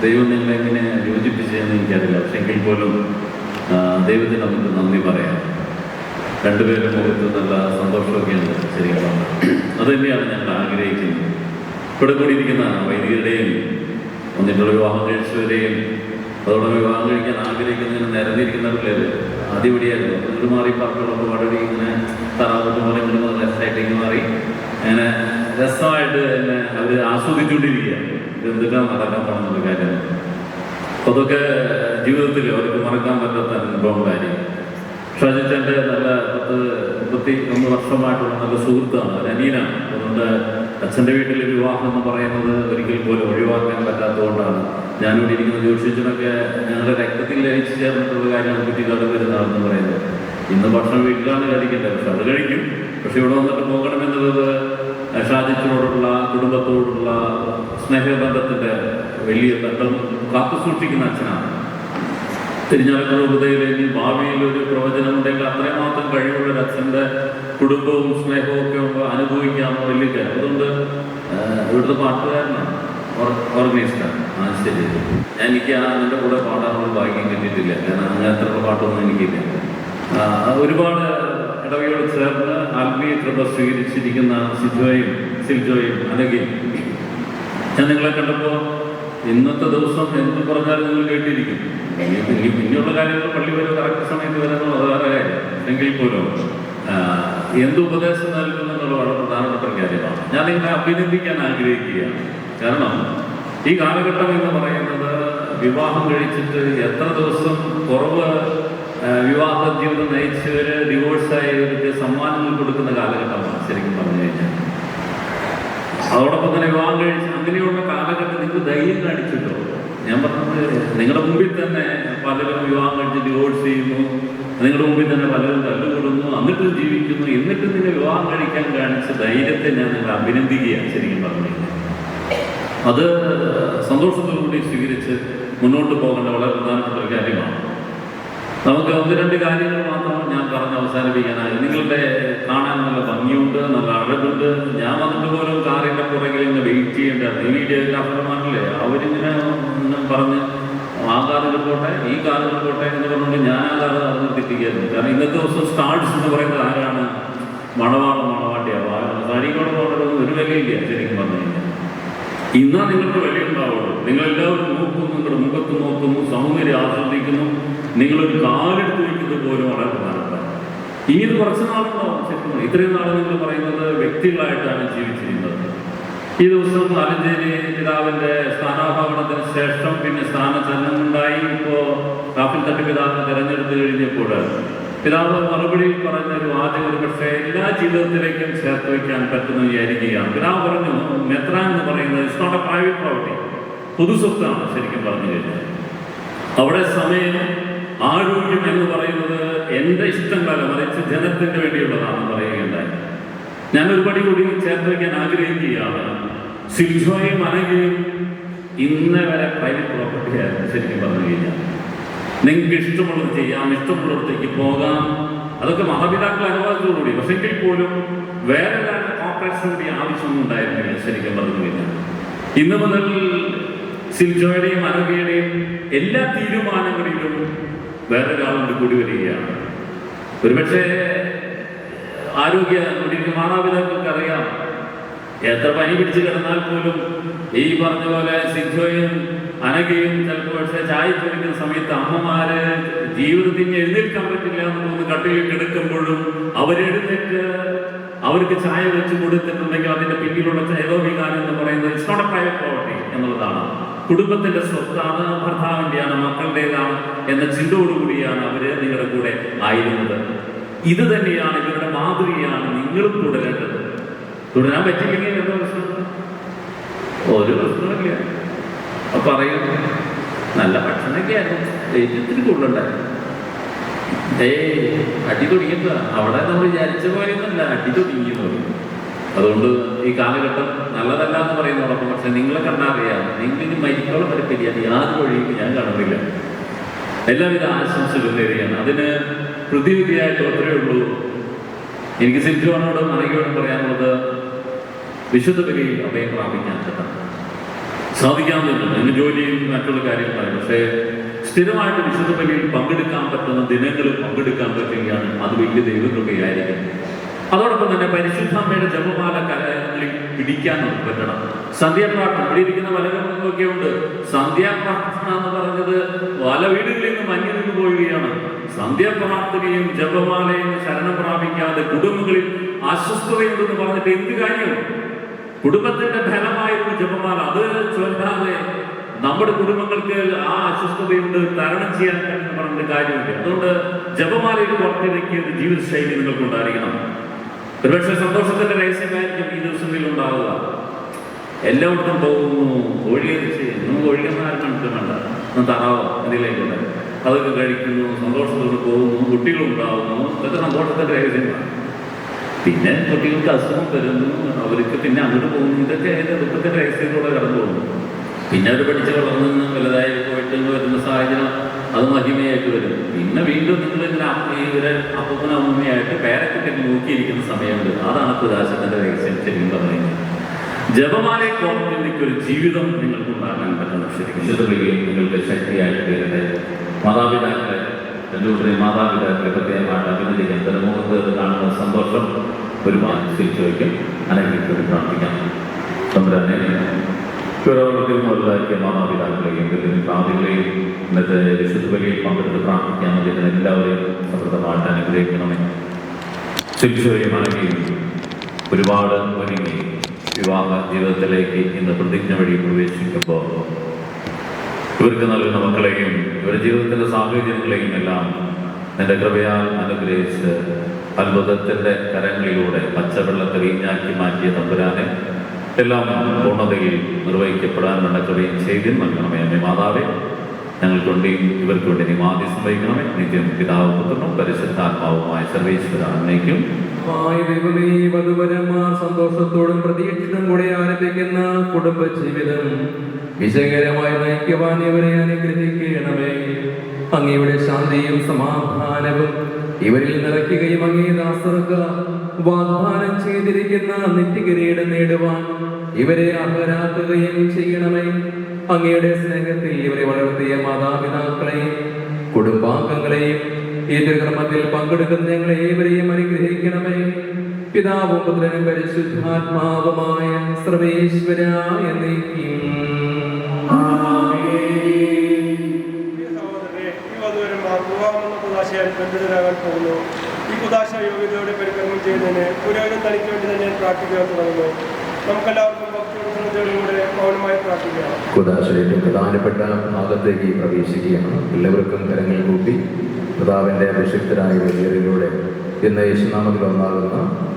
Speaker 8: ദൈവം നിങ്ങളെങ്ങനെ യോജിപ്പിച്ചതെന്ന് എനിക്കറിയില്ല, പക്ഷെ എങ്കിൽ പോലും ദൈവത്തിന് നമുക്ക് നന്ദി പറയാം. രണ്ടുപേരും മുഖത്ത് നല്ല സന്തോഷമൊക്കെയുണ്ട്. ശരിയാണ്, അതുതന്നെയാണ് ഞങ്ങൾ ആഗ്രഹിക്കുന്നത്. ഇവിടെ കൂടിയിരിക്കുന്ന വൈദികരുടെയും ഒന്നിട്ടുള്ള വിവാഹം കഴിച്ചവരെയും അതോടെ വിവാഹം കഴിക്കാൻ ആഗ്രഹിക്കുന്നതിന് നിരന്നിരിക്കുന്ന പിള്ളേർ ആദ്യപടിയായിരുന്നു. ഇങ്ങോട്ട് മാറി പാർക്കുകളൊക്കെ പാടി ഇങ്ങനെ തറാവോട്ട് മാറി ഇങ്ങോട്ട് ലെഫ്റ്റായിട്ടേക്ക് മാറി അങ്ങനെ രസമായിട്ട് എന്നെ അവർ ആസ്വദിച്ചുകൊണ്ടിരിക്കുകയാണ്. എന്തൊക്കെയാണ് നടക്കാൻ പോകുന്ന കാര്യം. അപ്പോൾ അതൊക്കെ ജീവിതത്തിൽ അവർക്ക് മറക്കാൻ പറ്റാത്ത അനുഭവങ്ങളായിരിക്കും. ഷാജിച്ചൻ്റെ നല്ല 31 വർഷമായിട്ടുള്ള നല്ല സുഹൃത്താണ്, ഒരു അനിയനാണ്. അതുകൊണ്ട് അച്ഛൻ്റെ വീട്ടിലെ വിവാഹം എന്ന് പറയുന്നത് ഒരിക്കൽ പോലും ഒഴിവാക്കാൻ പറ്റാത്തതുകൊണ്ടാണ് ഞാനിവിടെ ഇരിക്കുന്ന ജോഷിച്ചനൊക്കെ ഞങ്ങളുടെ രക്തത്തിൽ ലയിച്ചു ചേർന്നിട്ടുള്ള കാര്യമാണ് കുറ്റിക്കാട് വരുന്നതെന്ന് പറയുന്നത്. ഇന്ന് ഭക്ഷണം വീട്ടിലാണ് കഴിക്കേണ്ടത്, പക്ഷെ അത് കഴിക്കും. പക്ഷെ ഇവിടെ വന്നിട്ട് പോകണമെന്നുള്ളത് ഷാജിച്ചനോടുള്ള കുടുംബത്തോടുള്ള സ്നേഹബന്ധത്തിൻ്റെ വലിയ ബന്ധം കാത്തു സൂക്ഷിക്കുന്ന അച്ഛനാണ്. തിരിഞ്ഞാലക്കുട ഹൃദയയിലേക്ക് ഭാവിയിൽ ഒരു പ്രവചനം ഉണ്ടെങ്കിൽ അത്രയും മാത്രം കഴിവുള്ള അച്ഛൻ്റെ കുടുംബവും സ്നേഹവും ഒക്കെ അനുഭവിക്കാമെന്ന് വലിയ കാര്യം. അതുകൊണ്ട് ഇവിടുത്തെ പാട്ടുകാരനാണ്, ഓർഗനൈസ്ഡാണ്. ശരി, എനിക്ക് എൻ്റെ കൂടെ പാടാനുള്ള ഭാഗ്യം കിട്ടിയിട്ടില്ല, കാരണം അങ്ങനത്തെയുള്ള പാട്ടൊന്നും എനിക്കില്ല. ഒരുപാട് ഇടവയോട് ചേർന്ന് ആത്മീയ കൃപ സ്വീകരിച്ചിരിക്കുന്ന സിൽജോയും അല്ലെങ്കിൽ ഞാൻ നിങ്ങളെ കണ്ടപ്പോൾ ഇന്നത്തെ ദിവസം എന്ത് പറഞ്ഞാലും നിങ്ങൾ കേട്ടിരിക്കും. പിന്നെയുള്ള കാര്യങ്ങൾ പള്ളി വരെ കറക്റ്റ് സമയത്ത് വരുന്നത് അത് വേറെ കാര്യം. എങ്കിൽ പോലും എന്ത് ഉപദേശം നൽകുമെന്നുള്ള വളരെ പ്രധാനപ്പെട്ട ഒരു കാര്യമാണ്. ഞാൻ നിങ്ങളെ അഭിനന്ദിക്കാൻ ആഗ്രഹിക്കുകയാണ്. കാരണം ഈ കാലഘട്ടം എന്ന് പറയുന്നത് വിവാഹം കഴിച്ചിട്ട് എത്ര ദിവസം കുറവ് വിവാഹ ജീവിതം നയിച്ചവർ ഡിവോഴ്സായവർക്ക് സമ്മാനങ്ങൾ കൊടുക്കുന്ന കാലഘട്ടമാണ് ശരിക്കും പറഞ്ഞു കഴിഞ്ഞാൽ. അതോടൊപ്പം തന്നെ വിവാഹം കഴിച്ച് അങ്ങനെയുള്ള കാലഘട്ടം നിങ്ങൾ ധൈര്യം കാണിച്ചിട്ടോ. ഞാൻ പറഞ്ഞത് നിങ്ങളുടെ മുമ്പിൽ തന്നെ പലരും വിവാഹം കഴിച്ച് ഡിവോഴ്സ് ചെയ്യുന്നു, നിങ്ങളുടെ മുമ്പിൽ തന്നെ പലരും തല്ലുകൊടുന്നു, എന്നിട്ടും ജീവിക്കുന്നു. എന്നിട്ടും നിങ്ങൾ വിവാഹം കഴിക്കാൻ കാണിച്ച ധൈര്യത്തെ ഞാൻ നിങ്ങളെ അഭിനന്ദിക്കുകയാണ് ശരിക്കും പറഞ്ഞു കഴിഞ്ഞാൽ. അത് സന്തോഷത്തോടുകൂടി സ്വീകരിച്ച് മുന്നോട്ട് പോകേണ്ട വളരെ പ്രധാനപ്പെട്ട ഒരു കാര്യമാണ്. നമുക്ക് 1-2 കാര്യങ്ങൾ മാത്രം ഞാൻ പറഞ്ഞ് അവസാനിപ്പിക്കാനായി. നിങ്ങളുടെ കാണാൻ നല്ല ഭംഗിയുണ്ട്, നല്ല അഴകുണ്ട്. ഞാൻ വന്നിട്ട് പോലും കാറിൻ്റെ പുറകിൽ ഇങ്ങനെ വെയിറ്റ് ചെയ്യേണ്ടതാണ്. ഈ വീഡിയോഗ്രാഫർമാരില്ലേ അവരിങ്ങനെ പറഞ്ഞ് ആ കാറുകൾ പോട്ടെ ഈ കാറുകൾ പോട്ടെ എന്ന് പറഞ്ഞുകൊണ്ട് ഞാൻ ആ കാറ് നിർത്തിപ്പിക്കുകയായിരുന്നു. കാരണം ഇന്നത്തെ ദിവസം സ്റ്റാർട്സ് എന്ന് പറയുന്നത് ആരാണ്? മണവാട്ടിയാണ്. സാരികളോട് വളരെ ഒരു വിലയില്ല ശരിക്കും പറഞ്ഞു കഴിഞ്ഞാൽ. ഇന്നാ നിങ്ങൾക്ക് വിലയുണ്ടാവുള്ളൂ. നിങ്ങളെല്ലാവരും നോക്കുന്നു, നിങ്ങളുടെ മുഖത്ത് നോക്കുന്നു, സൗന്ദര്യം ആസ്വദിക്കുന്നു. നിങ്ങളൊരു കാലെടുത്ത് വയ്ക്കുന്നത് പോലും വളരെ പ്രധാനപ്പെട്ട. ഇത് കുറച്ച് നാളുണ്ടാവും ശരിക്കും. ഇത്രയും നാൾ നിങ്ങൾ പറയുന്നത് വ്യക്തികളായിട്ടാണ് ജീവിച്ചിരുന്നത്. ഈ ദിവസം ആലഞ്ചേരി പിതാവിൻ്റെ സ്ഥാനാഭാവനത്തിന് ശേഷം പിന്നെ സ്ഥാനചലനമുണ്ടായി. ഇപ്പോൾ റാഫിൽ തട്ടി പിതാവിനെ തിരഞ്ഞെടുത്ത് കഴിഞ്ഞപ്പോൾ പിതാവ് മറുപടി പറഞ്ഞൊരു ആദ്യം ഒരു പക്ഷേ എല്ലാ ജീവിതത്തിലേക്കും ചേർത്ത് വയ്ക്കാൻ പറ്റുമെന്ന് വിചാരിക്കുകയാണ്. പിതാവ് പറഞ്ഞു, മെത്രാൻ എന്ന് പറയുന്നത് it's not a private property, പൊതുസ്വത്താണ് ശരിക്കും പറഞ്ഞു കഴിഞ്ഞാൽ. അവിടെ സമയം ആരോഗ്യം എന്ന് പറയുന്നത് എൻ്റെ ഇഷ്ടങ്ങളല്ല, മറിച്ച് ജനത്തിന് വേണ്ടിയുള്ളതാണെന്ന് പറയുകയുണ്ടായി. ഞാൻ ഒരു പടി കൂടി ചേർത്ത് വയ്ക്കാൻ ആഗ്രഹിക്കുകയാണ്. സിൽജോയും അനഘയും ഇന്നേ വരെ പ്രൈവറ്റ് പ്രോപ്പർട്ടി ആയിരുന്നു ശരിക്കും പറഞ്ഞു കഴിഞ്ഞാൽ. നിങ്ങൾക്ക് ഇഷ്ടമുള്ളത് ചെയ്യാം, ഇഷ്ടമുള്ളിടത്തേക്ക് പോകാം, അതൊക്കെ മാതാപിതാക്കൾ അനുവാദത്തോടുകൂടി. പക്ഷെ എങ്കിൽ പോലും വേറെ കോർപ്പറേഷൻ്റെ ആവശ്യമൊന്നും ഉണ്ടായിരുന്നില്ല ശരിക്കും പറഞ്ഞു കഴിഞ്ഞാൽ. ഇന്ന് മുതൽ സിൽജോയുടെയും അനഘയുടെയും എല്ലാ തീരുമാനങ്ങളിലും വേറൊരാളുണ്ട് കൂടി വരികയാണ്. ഒരുപക്ഷെ ആരോഗ്യ മാതാപിതാക്കൾക്ക് അറിയാം, എത്ര പനി പിടിച്ച് കിടന്നാൽ പോലും ഈ പറഞ്ഞ പോലെ സിൽജോയും അനഘയും ചിലപ്പോൾ പക്ഷേ ചായ ചോദിക്കുന്ന സമയത്ത് അമ്മമാര് ജീവിതത്തിന് എഴുന്നേൽക്കാൻ പറ്റില്ല എന്ന് തോന്നുന്നു കട്ടിലിൽ കിടക്കുമ്പോഴും അവരെഴുന്നേറ്റ് അവർക്ക് ചായ വെച്ച് കൊടുത്തിട്ടുണ്ടെങ്കിൽ അതിന്റെ പിന്നിലുള്ള ചേതോവികാരം എന്ന് പറയുന്നത് it's not a private property എന്നുള്ളതാണ്. കുടുംബത്തിന്റെ സ്വത്താണ്, ഭർത്താവിൻ്റെയാണ്, മക്കളുടേതാണ് എന്ന ചിന്തയോടുകൂടിയാണ് അവര് നിങ്ങളുടെ കൂടെ ആയിരുന്നത്. ഇത് തന്നെയാണ് ഇവരുടെ മാതൃകയാണ് നിങ്ങളും തുടരേണ്ടത്. തുടരാൻ പറ്റില്ലെങ്കിൽ എന്താ പ്രശ്നം? ഒരു പ്രശ്നമില്ല. അപ്പൊ പറയും നല്ല ഭക്ഷണമൊക്കെ ആയിരുന്നു, ഇത്തിരി കൂടുതലുണ്ടായിരുന്നു. അടി തുടങ്ങിയപ്പോ അവിടെ നമ്മൾ വിചാരിച്ച പോലെയൊന്നുമല്ല, അടി തുടങ്ങിയെന്ന് പറയും. അതുകൊണ്ട് ഈ കാലഘട്ടം നല്ലതല്ല എന്ന് പറയുന്നതോടൊപ്പം പക്ഷെ നിങ്ങളെ കണ്ടറിയാം, നിങ്ങൾക്ക് മരിക്കോളം വരെ പിരിയാൻ യാതൊരു വഴിയും ഞാൻ കാണുന്നില്ല. എല്ലാവിധ ആശംസകളും നേരെയാണ്. അതിന് പ്രതിവിധിയായിട്ട് ഒത്രയേ ഉള്ളൂ. എനിക്ക് സിൽജോനോടും അനഘയോടും പറയാനുള്ളത്, വിശുദ്ധ ബലിയിൽ അഭയം പ്രാപിക്കാൻ സാധിക്കാവുന്നില്ല. അതിന് ജോലിയും മറ്റുള്ള കാര്യങ്ങളായി, പക്ഷേ സ്ഥിരമായിട്ട് വിശുദ്ധ ബലിയിൽ പങ്കെടുക്കാൻ പറ്റുന്ന ദിനങ്ങളിൽ പങ്കെടുക്കാൻ പറ്റുകയാണ്. അത് വലിയ ദൈവകൃപയായിരിക്കും. അതോടൊപ്പം തന്നെ പരിശുദ്ധാമ്മയുടെ ജപമാല കലങ്ങളിൽ പിടിക്കാൻ നമുക്ക് പറ്റണം. സന്ധ്യാപ്രാർത്ഥന, ഇവിടെ ഇരിക്കുന്ന പലരൊക്കെ ഉണ്ട്. സന്ധ്യാപ്രാർത്ഥന എന്ന് പറഞ്ഞത് പല വീടുകളിൽ നിന്ന് മഞ്ഞു നിന്ന് പോവുകയാണ്. സന്ധ്യാപ്രാർത്ഥനയും ജപമാലയും ശരണം പ്രാപിക്കാതെ കുടുംബങ്ങളിൽ അസ്വസ്ഥതയുണ്ടെന്ന് പറഞ്ഞിട്ട് എന്ത് കാര്യം? കുടുംബത്തിന്റെ ഫലമായിരുന്നു ജപമാല. അത് ചൊല്ലാതെ നമ്മുടെ കുടുംബങ്ങൾക്ക് ആ അസ്വസ്ഥതയുണ്ട് തരണം ചെയ്യാൻ എന്ന് പറഞ്ഞിട്ട് കാര്യമില്ല. അതുകൊണ്ട് ജപമാലയിൽ പുറത്തിറക്കിയ ഒരു ജീവിതശൈലി നിങ്ങൾക്കുണ്ടായിരിക്കണം. ഒരുപക്ഷെ സന്തോഷത്തിന്റെ രഹസ്യമായിരിക്കും ഈ ദിവസങ്ങളിൽ ഉണ്ടാവുക. എല്ലായിടത്തും പോകുന്നു, കോഴിയിറച്ചി, കോഴികന്മാരും കണ്ടിട്ട് വേണ്ട, തറാവോ എന്തിലേക്കുണ്ട്, അതൊക്കെ കഴിക്കുന്നു, സന്തോഷത്തോട് പോകുന്നു, കുട്ടികളുണ്ടാവുന്നു. ഇതൊക്കെ സന്തോഷത്തിന്റെ രഹസ്യമാണ്. പിന്നെ കുട്ടികൾക്ക് അസുഖം വരുന്നു, അവർക്ക് പിന്നെ അങ്ങോട്ട് പോകുന്നു. ഇതൊക്കെ അതിന്റെ ദുഃഖത്തിന്റെ രഹസ്യത്തോടെ കടന്നു പോകുന്നു. പിന്നെ അവർ പഠിച്ച് വളർന്നു വലുതായി പോയിട്ട് വരുന്ന സാഹചര്യം അത് മഹിമയായിട്ട് വരും. പിന്നെ വീണ്ടും നിങ്ങളിങ്ങനെ ഇവരെ അപ്പൂപ്പനും അമ്മൂമ്മയായിട്ട് പേരൊക്കെ നോക്കിയിരിക്കുന്ന സമയമുണ്ട്. അതാണ് പ്രകാശത്തിന്റെ രഹസ്യം. ശരിക്കും പറയുന്നത് ജപമാലയെ കോർത്തിരിക്കൊരു ജീവിതം നിങ്ങൾക്കുണ്ടാകാൻ പറ്റണം. ശരിക്കും വിശുദ്ധബലിയിൽ നിങ്ങൾക്ക് ശക്തിയായിട്ട് തീരട്ടെ. മാതാപിതാക്കളെ, രണ്ടുകൂട്ടരെയും മാതാപിതാക്കളെ പ്രത്യേകമായിട്ട് അഭിനന്ദിക്കാൻ തലമുഖത്ത് കാണുന്ന സന്തോഷം ഒരുപാട് തിരിച്ചുവയ്ക്കും. അനേകം പ്രാർത്ഥിക്കാം. തമ്പുരാനെ, കേരളത്തിൽ മുതലാക്കിയ മാതാപിതാക്കളെയും പാപികളെയും ഇന്നത്തെ വിശുദ്ധ ബലിയിൽ പങ്കെടുത്ത് പ്രാർത്ഥിക്കാൻ വേണ്ടി എല്ലാവരെയും സമൃദ്ധമായിട്ട് അനുഗ്രഹിക്കണമേ. ശിക്ഷയും അനങ്ങിയും ഒരുപാട് ഒരുങ്ങി വിവാഹ ജീവിതത്തിലേക്ക് ഇന്ന് പ്രതിജ്ഞ വഴി പ്രവേശിക്കുമ്പോൾ ഇവർക്ക് നൽകുന്ന മക്കളെയും ഇവരുടെ ജീവിതത്തിൻ്റെ സാഹചര്യങ്ങളെയും എല്ലാം നിന്റെ കൃപയാൽ അനുഗ്രഹിച്ച് അത്ഭുതത്തിൻ്റെ കരങ്ങളിലൂടെ പച്ചവെള്ളത്തെ വീഞ്ഞാക്കി മാറ്റിയ തമ്പുരാനെ എല്ലാം പൂർണ്ണതയിൽ നിർവഹിക്കപ്പെടാൻ വേണ്ട കൃപയും ചെയ്തും നൽകണമേ. അമ്മേ മാതാവേ, ഞങ്ങൾക്ക് വേണ്ടിയും ഇവർക്ക് വേണ്ടി നീ മാധ്യസ്ഥം വഹിക്കണമേ. നിത്യം പിതാവ് പുത്രനും പരിശുദ്ധാത്മാവുമായ സർവേശ്വര അന്നേക്കും
Speaker 1: വധുവരന്മാർ സന്തോഷത്തോടും പ്രതീക്ഷയോടും കൂടെ ആരംഭിക്കുന്ന കുടുംബ ജീവിതം വിജയകരമായി നയിക്കുവാൻ ഇവരെ അനുഗ്രഹിക്കണമേ. അങ്ങയുടെ ശാന്തിയും സമാധാനവും ഇവരിൽ നിറയ്ക്കുകയും അങ്ങേ ദാസർക്ക് വാഗ്ദാനം ചെയ്തിരിക്കുന്ന നിത്യകിരീടം നേടുവാൻ ഇവരെ അർഹരാക്കുകയും ചെയ്യണമേ. അങ്ങയുടെ സ്നേഹത്തിൽ ഇവരെ വളർത്തിയ മാതാപിതാക്കളെയും കുടുംബാംഗങ്ങളെയും ഈ തിരുക്രമത്തിൽ പങ്കെടുക്കുന്ന ഞങ്ങളെ ഏവരെയും അനുഗ്രഹിക്കണമേ. പിതാവും പുത്രനും പരിശുദ്ധാത്മാവുമായ സർവേശ്വരായ നീക്കും.
Speaker 2: ബന്ധിതരാകാൻ പോകുന്നു. ഈ കുദാശ യോഗ്യതയോടെ പരിക്രമം ചെയ്യുന്നതിന് പുരോഹിതൻ തനിക്ക് വേണ്ടി തന്നെ പ്രാർത്ഥിക്കാൻ തുടങ്ങുന്നു. നമുക്കെല്ലാവർക്കും ഭക്തിയോടും കൂടെ മൗനമായി പ്രാർത്ഥിക്കാം.
Speaker 1: കുദാശയുടെ പ്രധാനപ്പെട്ട ഭാഗത്തേക്ക് പ്രവേശിക്കുകയാണ്. എല്ലാവർക്കും കരങ്ങൾ കൂട്ടി പിതാവിന്റെ അഭിഷിക്തരായ വലിയവരിലൂടെ ഇന്ന് യേശുനാമത്തിൽ ഒന്നാകുന്ന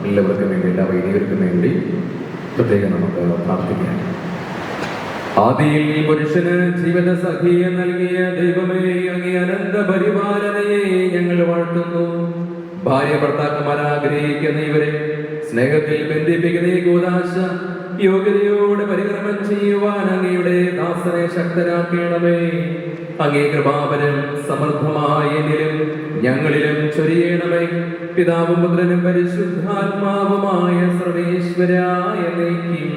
Speaker 1: എല്ലാവർക്കും വേണ്ടി, എല്ലാ വൈദികർക്കും വേണ്ടി പ്രത്യേകം നമുക്ക് പ്രാർത്ഥിക്കാം. ആദിയിൽ പുരുഷന് ജീവിത സഖിയ നൽകിയ ദൈവമേ, അങ്ങേ അനന്ത പരിപാലനയെ ഞങ്ങൾ വാഴ്ത്തുന്നു. ഭാര്യ ഭർത്താക്കന്മാർ ആഗ്രഹിക്കുന്ന ഇവരെ സ്നേഹത്തിൽ ബന്ധിപ്പിക്കുന്ന ഈ കൂദാശ യോഗ്യതയോടെ പരിക്രമം ചെയ്യുവാൻ അങ്ങയുടെ ദാസനെ ശക്തരാക്കണമേ. അങ്ങേ കൃപാവരം സമൃദ്ധമായ എന്നിലും ഞങ്ങളിലും ചൊരിയണമേ. പിതാവും പുത്രനും പരിശുദ്ധാത്മാവുമായ സർവേശ്വരായ നീക്കും.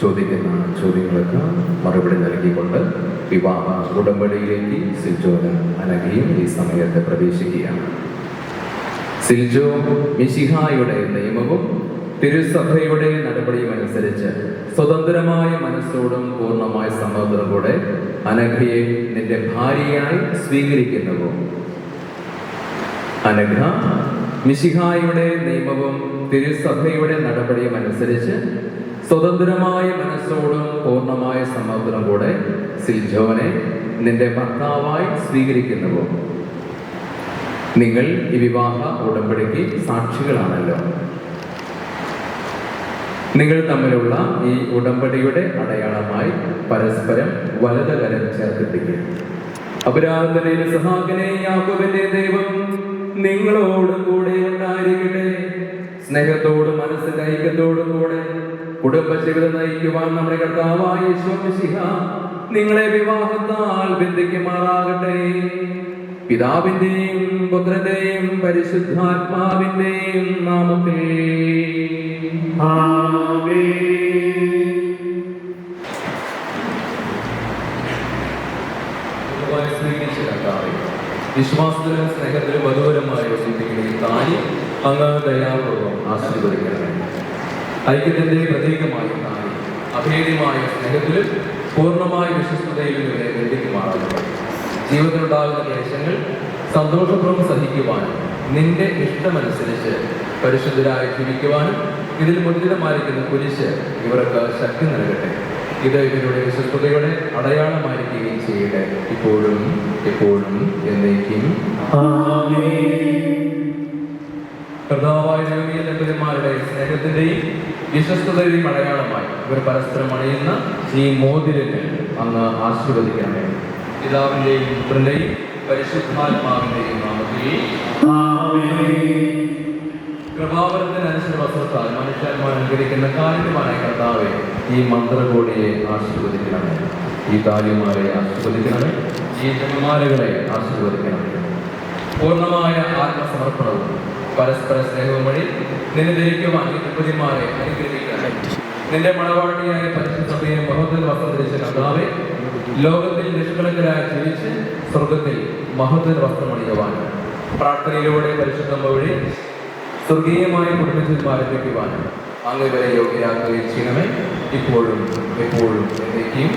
Speaker 1: ചോദിക്കുന്ന ചോദ്യങ്ങൾക്ക് മറുപടി നൽകിക്കൊണ്ട് വിവാഹ ഉടമ്പടിയിലേക്ക് സിൽജോനും അനഘയും ഈ സമയത്ത് പ്രവേശിക്കുകയാണ്. സിൽജോ മിശിഹായുടെ നിയമവും തിരുസഭയുടെ നടപടിയും അനുസരിച്ച് സ്വതന്ത്രമായ മനസ്സോടും പൂർണ്ണമായ സമ്മതത്തോടും കൂടെ അനഘയെ നിന്റെ ഭാര്യയായി സ്വീകരിക്കുന്നുവോ? അനഘ മിശിഹായുടെ നിയമവും തിരുസഭയുടെ നടപടിയും അനുസരിച്ച് സ്വതന്ത്രമായ മനസ്സോടും പൂർണ്ണമായ സമ്മതത്തോടും കൂടെ സിൽജോനെ നിന്റെ ഭർത്താവായി സ്വീകരിക്കുന്നുവോ? നിങ്ങൾ ഈ വിവാഹ ഉടമ്പടിക്ക് സാക്ഷികളാണല്ലോ. നിങ്ങൾ തമ്മിലുള്ള ഈ ഉടമ്പടിയുടെ അടയാളമായി പരസ്പരം വലതുകരം ചേർത്തിപ്പിക്കുക. അപരാധനെ സഹാകനെ യാക്കോബിന്റെ ദൈവം നിങ്ങളോട് കൂടെ ഉണ്ടായിരിക്കട്ടെ. സ്നേഹത്തോടും മനസ്സിന്റെ ഐക്യത്തോടും കൂടെ കുടുംബജീവിതം നയിക്കുവാൻ നമ്മുടെ കർത്താവായ യേശു മിശിഹ നിങ്ങളെ വിവാഹത്താൽ ബന്ധിക്കുമാറാകട്ടെ. പിതാവിന്റെയും പുത്രന്റെയും പരിശുദ്ധാത്മാവിന്റെയും നാമത്തിൽ വിശ്വാസത്തിലും സ്നേഹത്തിലും മധുരമായി വസിപ്പിക്കുന്ന ഈ കാര്യം അങ്ങ് ദയാപൂർവ്വം ആശീർവദിക്കണമേ. ഐക്യത്തിന്റെ പ്രതീകമായ കാര്യം അഭേദ്യമായ സ്നേഹത്തിലും പൂർണ്ണമായ വിശ്വസ്തതയിലും ഇവരെ ബന്ധിക്കുമാറാകട്ടെ. ജീവിതത്തിലുണ്ടാകുന്ന ക്ലേശങ്ങൾ സന്തോഷപൂർവ്വം സഹിക്കുവാനും നിന്റെ ഇഷ്ടമനുസരിച്ച് പരിശുദ്ധരായി ജീവിക്കുവാനും ഇതിൽ മുദ്രിതമായിരിക്കുന്ന കുരിശ് ഇവർക്ക് ശക്തി നൽകട്ടെ. ഇത് ഇവരുടെ വിശ്വസ്തതയുടെ അടയാളമായിരിക്കുകയും ചെയ്യട്ടെ, ഇപ്പോഴും എപ്പോഴും എന്നേക്കും. കർത്താവായ ദൈവമേ, ദമ്പതിമാരുടെ സ്നേഹത്തിന്റെയും വിശ്വസ്തതയുടെയും അടയാളമായി ഇവർ പരസ്പരം അണിയുന്ന ഈ മോതിരങ്ങൾ അങ്ങ് ആശീർവദിക്കണമേ. പിതാവിന്റെയും പുത്രന്റെയും പരിശുദ്ധാത്മാവിന്റെയും നാമത്തിൽ കൃപാവരത്തിനനുസരിച്ച് വസ്ത്രത്താൽ മനുഷ്യന്മാർ അനുകരിക്കുന്ന കാരുണ്യമായ കർത്താവെ, ഈ മന്ത്രകോടിയെ ആശീർവദിക്കണമേ, ഈ താലിമാരെ ആശീർവദിക്കണമേ, ഈ ജപമാലകളെ ആശീർവദിക്കണമേ. പൂർണ്ണമായ ആത്മസമർപ്പണവും പരസ്പര സ്നേഹവും വഴി നിന്നെ ധരിക്കുവാൻ ഈ ദമ്പതിമാരെ അനുഗ്രഹിക്കണമേ. നിന്റെ മണവാട്ടിയായ പരിശുദ്ധ സഭയെ മഹത്വത്തിൽ വസ്ത്രം ധരിച്ച കർത്താവെ, ലോകത്തിൽ നിഷ്കളങ്കരായി ജീവിച്ച് സ്വർഗത്തിൽ മഹത്വത്തിൽ വസ്ത്രമണിയുവാൻ പ്രാർത്ഥനയിലൂടെ പരിശുദ്ധം വഴി സ്വർഗീയമായ കുടുംബജീവിതം ആരംഭിക്കുവാൻ അങ്ങ് ഇവരെ യോഗ്യരാക്കുകയും ചെയ്യണമേ, ഇപ്പോഴും എപ്പോഴും എന്നേക്കും.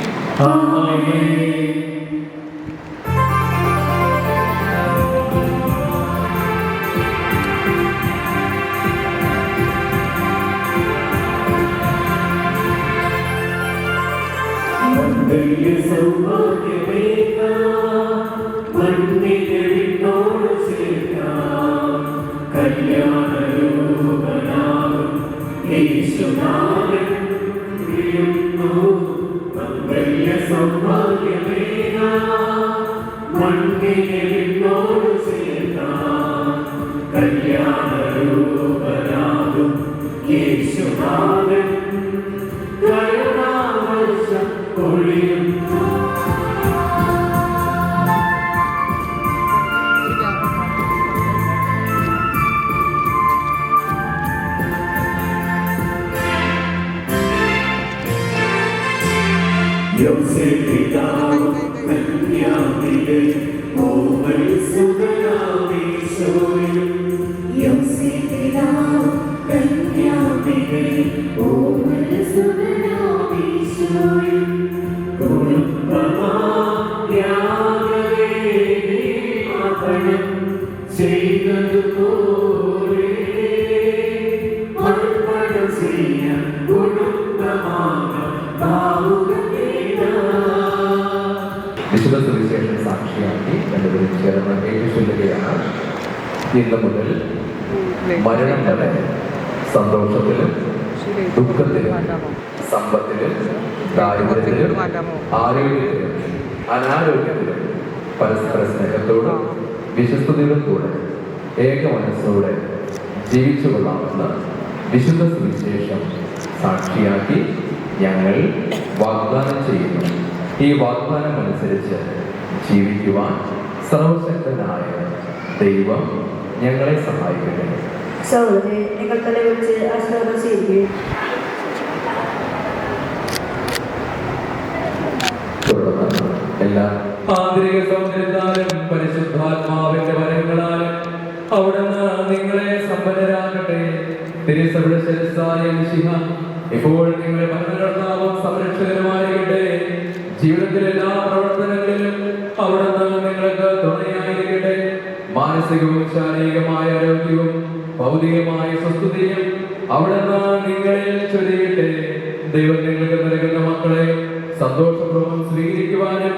Speaker 1: വിശുദ്ധ സുവിശേഷം സാക്ഷിയാക്കി രണ്ടുപേരും ചേർന്ന് ഏറ്റുചൊല്ലുകയാണ്. ഇന്ന് മുതൽ മരണം വരെ സന്തോഷത്തിലും ദുഃഖത്തിലും സമ്പത്തിലും ദാരിദ്ര്യത്തിലും ആരോഗ്യത്തിലും അനാരോഗ്യത്തിലും പരസ്പര സ്നേഹത്തോടും വിശ്വസ്തയോടും കൂടെ ഏക മനസ്സോടെ ജീവിച്ചു കൊള്ളാമെന്ന് വിശുദ്ധ സുവിശേഷം സാക്ഷിയാക്കി ഞങ്ങൾ വാഗ്ദാനം ചെയ്യുന്നു. ഈ വാഗ്ദാനം അനുസരിച്ച് ജീവിക്കുവാൻ സർവശക്തനായ ദൈവം ഞങ്ങളെ സഹായിക്കട്ടെ.
Speaker 9: സഹോദരരെ, നിങ്ങൾ തലവെച്ച് ആശീർവാദം ചെയ്യുകയും
Speaker 1: തുടർന്ന് എല്ലാ ആന്തരിക സൗന്ദര്യത്താലും പരിശുദ്ധാത്മാവിന്റെ വരങ്ങളാലും അവിടുന്ന് നിങ്ങളെ സമ്പന്നരാകട്ടെ. തിരുസഭയുടെ ശിരസ്സായ മിശിഹ ഇപ്പോൾ നിങ്ങളെ ഭരണകർത്താവും സംരക്ഷകനുമായിരിക്കട്ടെ. ജീവിതത്തിലെ എല്ലാ പ്രവർത്തനങ്ങളിലും അവിടുന്ന് നിങ്ങൾക്ക് തുണയായിരിക്കട്ടെ. മാനസികവും ശാരീരികമായ ആരോഗ്യവും ഭൗതികമായ സ്വസ്ഥതയും അവിടുന്ന് നിങ്ങളിൽ ചൊരിയട്ടെ. ദൈവം നിങ്ങൾക്ക് നൽകുന്ന മക്കളെ സന്തോഷപൂർവ്വം സ്വീകരിക്കുവാനും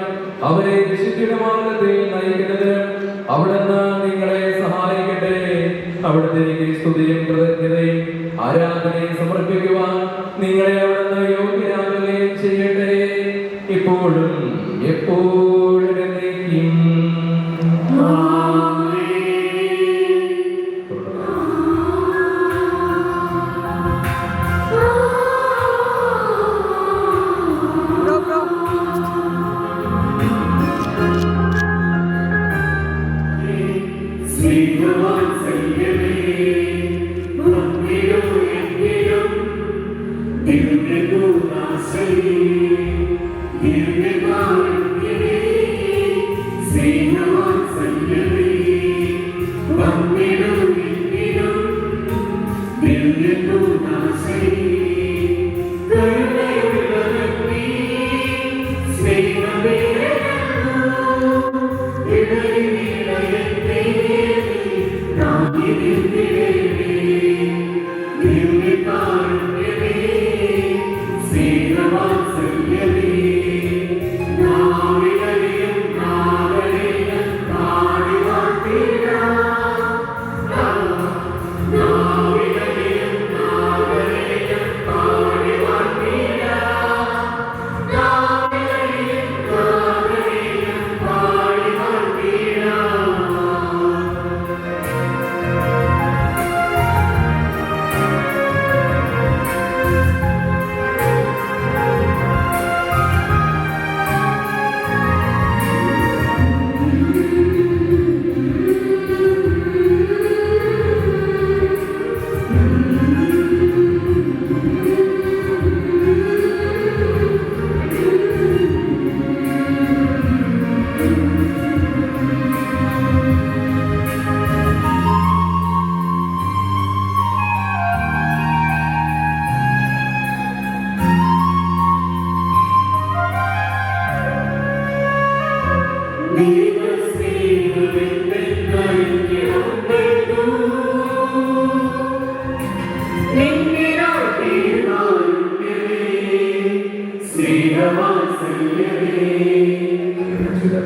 Speaker 1: അവരെ വിശുദ്ധിയുടെ മാർഗത്തിൽ നയിക്കുന്നതിനും അവിടുന്ന് നിങ്ങളെ സഹായിക്കട്ടെ. അവിടുത്തേക്ക് സ്തുതിയും കൃതജ്ഞതയും ആരാധനയും സമർപ്പിക്കുവാൻ നിങ്ങളെ അവിടുന്ന് യോഗ്യരാകുകയും ചെയ്യട്ടെ, ഇപ്പോഴും എപ്പോഴും എന്നേക്കും.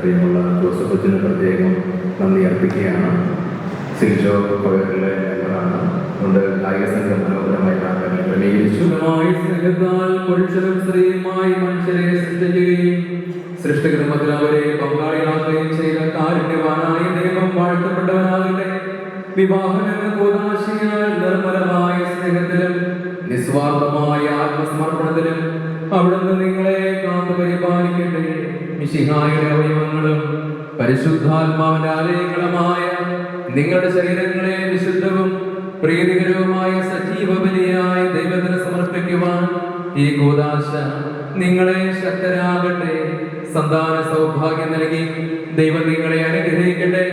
Speaker 10: പ്രിയമുള്ള ജോസഫ് അച്ഛന് പ്രത്യേകം നന്ദി അർപ്പിക്കുകയാണ്. സിൽജോ കൊയറിലെ മെമ്പറാണ്. അതുകൊണ്ട് ഗായക സംഘം മനോഹരമായി പ്രാർത്ഥനകൾ ക്രമീകരിച്ചു.
Speaker 1: സ്നേഹത്താൽ പുരുഷനും സ്ത്രീയുമായി മനുഷ്യരെ സൃഷ്ടിക്കുകയും സൃഷ്ടികർമ്മത്തിൽ അവരെ പങ്കാളിയാക്കുകയും ചെയ്ത കാരുണ്യവാനായ ദൈവം വാഴ്ത്തപ്പെട്ടവനാകട്ടെ. വിവാഹം എന്ന കൂതാശയാൽ നിർമ്മലമായ സ്നേഹത്തിലും നിസ്വാർത്ഥമായ ആത്മസമർപ്പണത്തിലും അവിടുന്ന് നിങ്ങളെ കാത്തു പരിപാലിക്കട്ടെ. മിശിഹായുടെ അവയവങ്ങളും പരിശുദ്ധാത്മാവിന്റെ ആലയങ്ങളുമായ നിങ്ങളുടെ ശരീരങ്ങളെ വിശുദ്ധവും പ്രീതികരവുമായ സജീവ ബലിയായി ദൈവത്തിന് സമർപ്പിക്കുവാൻ ഈ കൂദാശ നിങ്ങളെ ശക്തരാകട്ടെ. സന്താന സൗഭാഗ്യം നൽകി ദൈവം നിങ്ങളെ അനുഗ്രഹിക്കട്ടെ.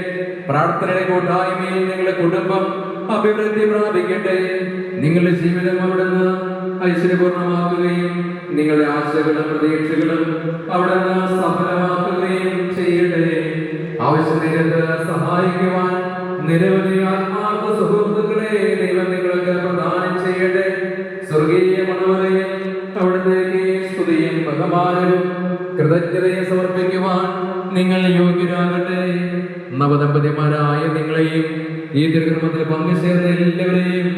Speaker 1: പ്രാർത്ഥനയുടെ കൂട്ടായ്മയിൽ നിങ്ങളുടെ കുടുംബം അഭിവൃദ്ധി പ്രാപിക്കട്ടെ. നിങ്ങളുടെ ജീവിതം അവിടുന്ന് ഐശ്വര്യപൂർണമാക്കുകയും നിങ്ങളുടെ ആശകളും പ്രതീക്ഷകളും അവിടുന്ന് സഫലമാക്കുകയും ചെയ്യട്ടെ. ആവശ്യനേരത്ത് സഹായിക്കുവാൻ നിരവധി ആത്മാർത്ഥ സുഹൃത്തുക്കളെ ദൈവം നിങ്ങൾക്ക് പ്രദാനം ചെയ്യട്ടെ. സ്വർഗീയ മണവറയിൽ അവിടുത്തേക്ക് സ്തുതിയും ബഹുമാനവും കൃതജ്ഞതയും സമർപ്പിക്കുവാൻ നിങ്ങൾ യോഗ്യരാകട്ടെ. നവദമ്പതിമാരായ നിങ്ങളെയും ഈ തിരുക്രമത്തിൽ പങ്കുചേർന്ന എല്ലാവരെയും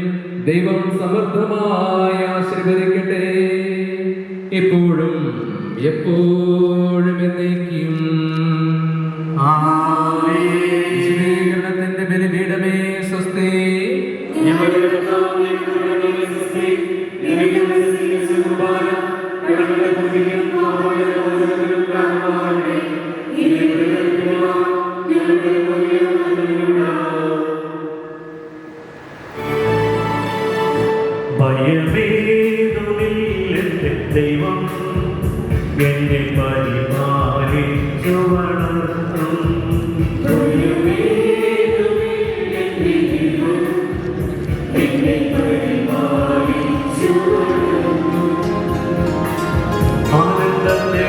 Speaker 1: ദൈവം സമൃദ്ധമായി ആശീർവദിക്കട്ടെ. എപ്പോഴും എപ്പോഴും എന്നേക്കും. വിശുദ്ധീകരണത്തിന്റെ ബലിപീഠമേ സ്വസ്തി.
Speaker 5: ഭയമേതുമില്ലെന്റെ ദൈവം എന്നെ പരിപാലിച്ചു വളർത്തും. ആനന്ദത്തെ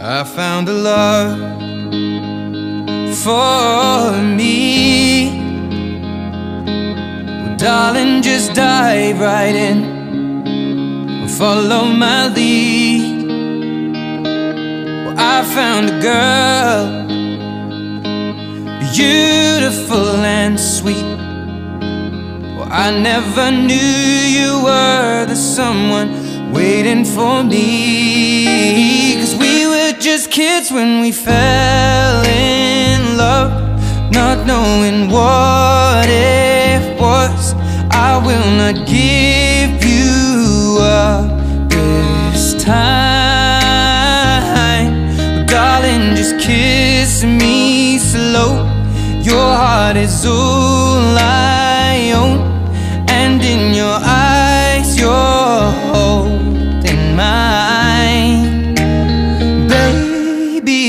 Speaker 11: I found a love for me. Well, darling, just dive right in, follow my lead. Well, I found a girl, beautiful and sweet. Well, I never knew you were the someone waiting for me. 'Cause we were just kids when we fell in love, not knowing what it was. I will not give you up this time. But darling, just kiss me slow. Your heart is all I own, and in your eyes you're holding mine. Baby,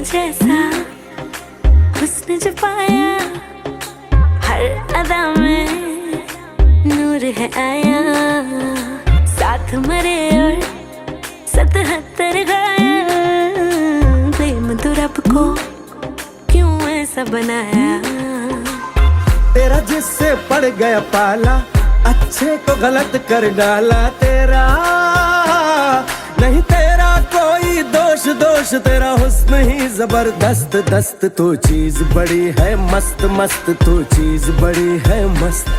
Speaker 12: जैसा हुस्न जो पाया, हर अदा में नूर है आया। साथ मरे और 77 घायल, प्रेम तो रब को क्यों ऐसा बनाया।
Speaker 13: तेरा जिससे पड़ गया पाला, अच्छे को गलत कर डाला। तेरा नहीं तेरा कोई दोष, दोष तेरा हुस्न ही जबरदस्त दस्त। तू चीज बड़ी है मस्त मस्त, तू चीज बड़ी है मस्त,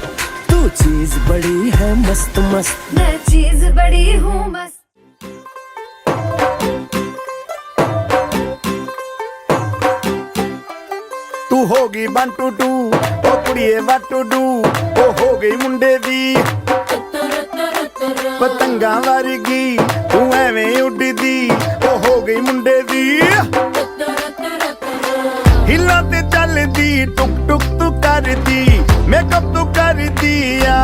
Speaker 13: तू चीज बड़ी है मस्त मस्त।
Speaker 12: मैं चीज बड़ी हूँ मस्त।
Speaker 13: तू होगी 1 2 2 ओ कुड़िए what to do, ओ हो गई मुंडे दी पतंगा वर्गी। तू एवें उड़दी, ओ हो गई मुंडे दी। हिला ते चलदी, टुक टुक तू करदी, मेकअप तू कर दिया।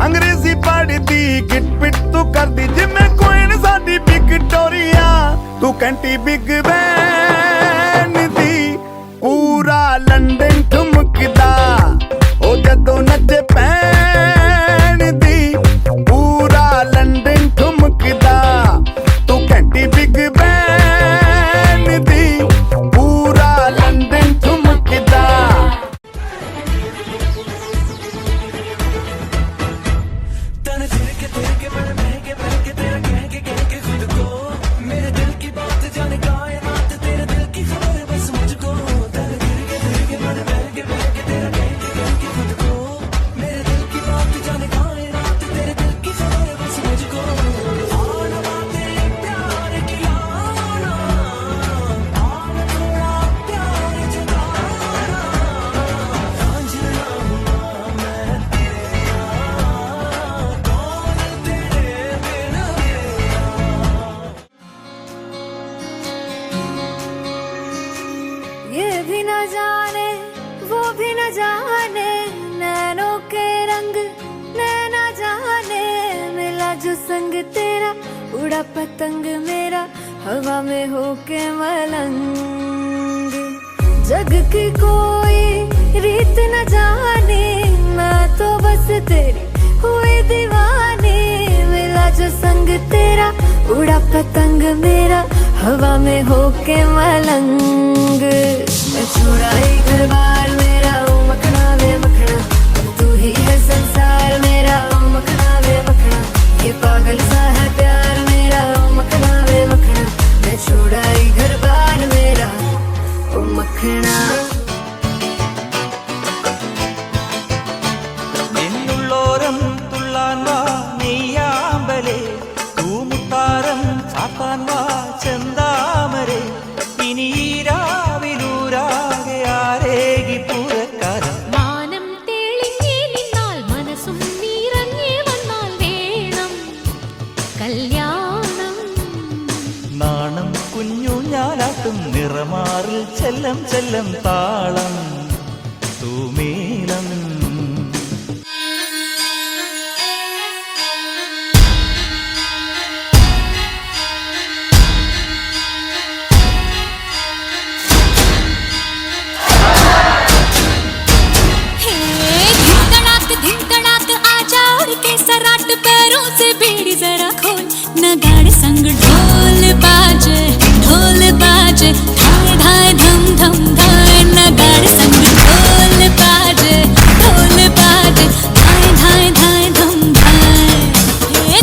Speaker 13: अंग्रेजी पढ़दी, गिट पिट तू करदी, जिम्मे क्वीन साडी विक्टोरिया। तू कैंटी बिग बैन दी, पूरा लंदन ठुमकदा। ओ जदों नचे पैन दी, पूरा लंदन ठुमकदा। तू कैंटी बिग बैन दी, पूरा लंदन ठुमकदा।
Speaker 5: तन तिरके तिरके बड़े महके महके तेरा कह के खुद को। मेरे दिल की बात जाने कायनात, तेरे दिल की खबर है बस मुझको। तन तिरके तिरके बड़े महके महके तेरा कह के खुद को। मेरे दिल की बात जाने कायनात, तेरे दिल की खबर है बस मुझको। आना बातें प्यार की लाना, आना थोड़ा प्यार जताना। रांझना हुआ मैं तेरा, कौन तेरे बिना
Speaker 12: ये भी न जाने वो भी न जाने, नैनों के रंग नैना जाने। मिला जो संग तेरा, उड़ा पतंग मेरा, हवा में होके मलंग। जग की कोई रीत न जाने, मैं तो बस तेरी हुई दीवानी। मिला जो संग तेरा, उड़ा पतंग मेरा, हवा में होके मलंग। मैं छुड़ाई घर बार मेरा, ओ मखना वे मखना। तू ही है संसार मेरा, ओ मखना वे मखना। ये पागल सा है प्यार मेरा, ओ मखना वे मखना। मैं छुड़ाई घर बार मेरा, ओ मखना।
Speaker 5: നിന്നുള്ളോരം തുള്ളാൻ വാ നെയ്യാമ്പലേ, തൂമുത്താരം ചാത്താൻ വാ ചെന്താമരേ. ഇനി രാവിലൂരാകെ ആരേകി പൂരക്കാരൻ.
Speaker 12: മാനം തെളിഞ്ഞേ നിന്നാൽ, മനസ്സും നിറഞ്ഞേ വന്നാൽ വേണം കല്യാണം.
Speaker 5: നാണം കുഞ്ഞു ഞാലാട്ടും നിറമാറിൽ ചെല്ലം ചെല്ലം താളം തൂമേലം.
Speaker 12: धिन तड़ाक आजा उड़ के सराट, पैरों से बेड़ी जरा खोल। नगाड़े संग ढोल बाजे, ढोल बाजे, धाय धाय धम धम धाय। नगाड़े संग ढोल बाजे, ढोल बाजे, धाय धाय धाय धम धाय।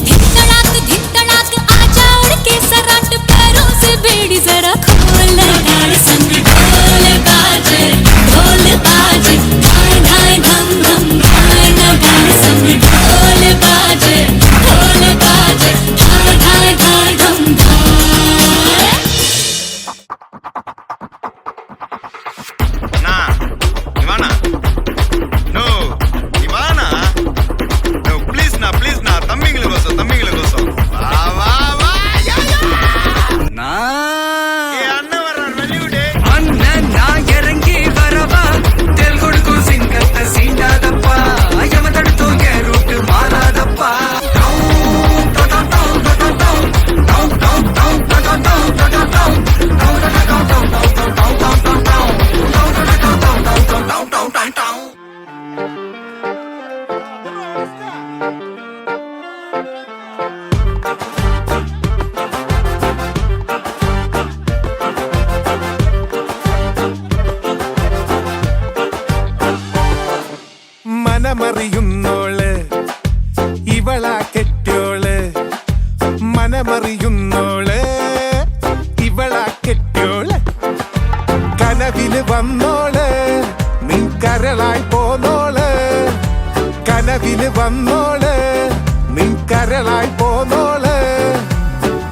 Speaker 12: धिन तड़ाक आजा उड़ के सराट, पैरों से बेड़ी जरा खोल। नगाड़े संग ढोल बाजे, ढोल बाजे, धाय धाय धम धम धाय। नगाड़े संग ढोल बाजे, ढोल बाजे, धाय धाय धाय धम धाय।
Speaker 13: മനമറിയുന്നോള് ഇവളാ കെട്ടിയോള് കനവില് വന്നോള് നിൻ കരളായി പോന്നോള് കനവില് വന്നോള് നിൻ കരളായി പോന്നോള്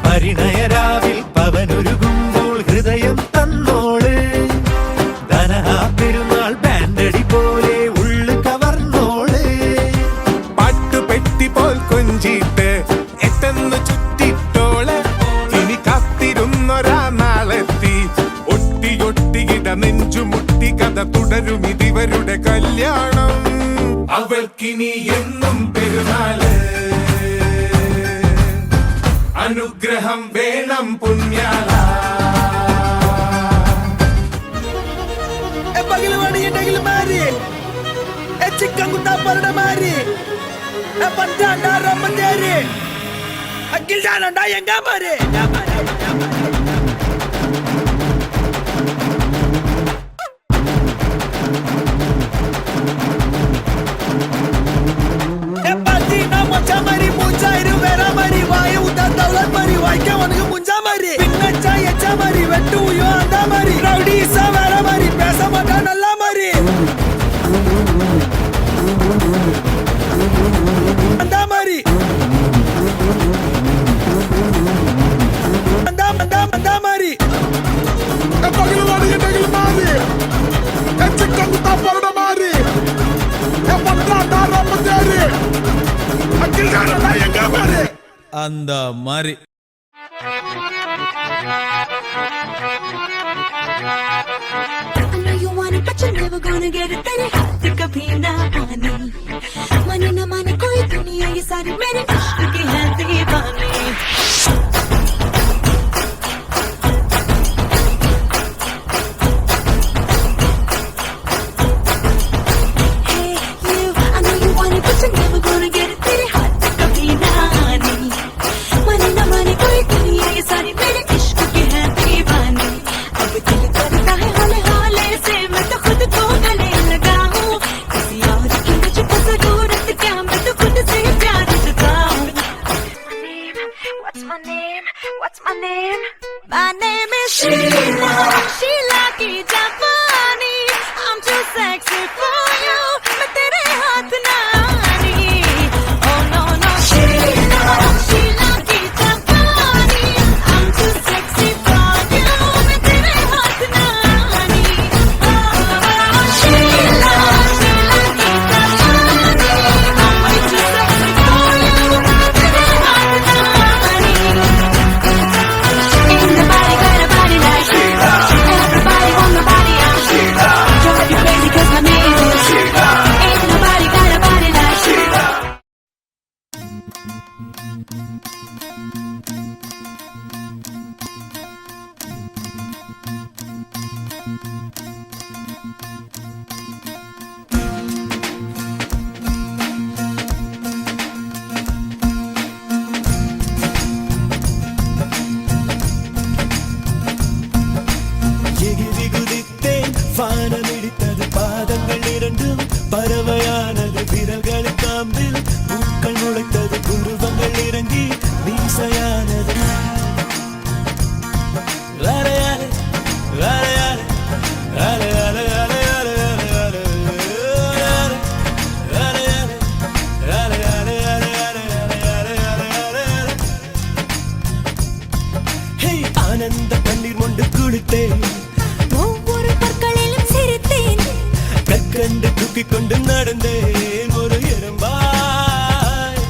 Speaker 13: പരിണയരാവിൽ പവനൊരുകുമ്പോൾ ഹൃദയം തന്നോള് ധനഹാ പെരുന്നാൾ ബാൻഡടി പോലെ ഉള്ളു കവർന്നോള് പാട്ടുപെട്ടി പോൽ കൊഞ്ചിട്ട് എട്ടെന്ന് ചുറ്റിട്ടോള് ഇനി കാത്തിരുന്നൊരാ നാളെത്തി ഒട്ടിയൊട്ടിയിട നെഞ്ചുമുട്ടി കഥ തുടരും ഇതിവരുടെ കല്യാണം അവൾക്കിനി എന്നും പെരുന്നാള് അനുഗ്രഹം വേണം പുണ്യാള ചിക്കൻ കുത്താപ്പരുടെ മാരി പണ്ടാണ്ടാറമ്മത്തേരി അക്കിൽ ഞാനുണ്ടാ എങ്കാ മാരി
Speaker 14: அந்த மாதிரி
Speaker 12: मने न माने कोई दुनिया ये सारी मेरे इश्क की है दीवानी What's my name? My name is Sheila. Sheila ki Japani. I'm too sexy for you. मैं तेरे हाथ ना आनी. Oh no no. Sheila. Sheila ki Japani. I'm too sexy for you. मैं तेरे हाथ ना आनी. Oh Sheila. Sheila ki Japani. I'm too sexy for you. मैं तेरे हाथ ना आनी. Everybody got a body like Sheila. Everybody want my body, I'm Sheila. Drive you crazy 'cause my name is Sheila. Ain't nobody got a body like Sheila.
Speaker 13: எகிரி குதித்தேன் வானமிடித்தது பாதங்கள் இரண்டும் பறவையானது விரல்கள் காம்பில் பூக்கள் முளைத்தது குருவங்கள் இறங்கி மீசையானது அலையாலே, அலையாலே, அலையாலே, அலையாலே, அலையாலே, அலையாலே, அலையாலே, அலையாலே, அலையாலே. ஹே, ஆனந்த கண்ணீர் கொண்டு குளித்தேன்
Speaker 12: ஒவ்வொரு பற்களிலும் சிரித்தேன்
Speaker 13: கற்கண்டு தூக்கிக் கொண்டு நடந்தேன் ஒரு எறும்பாய்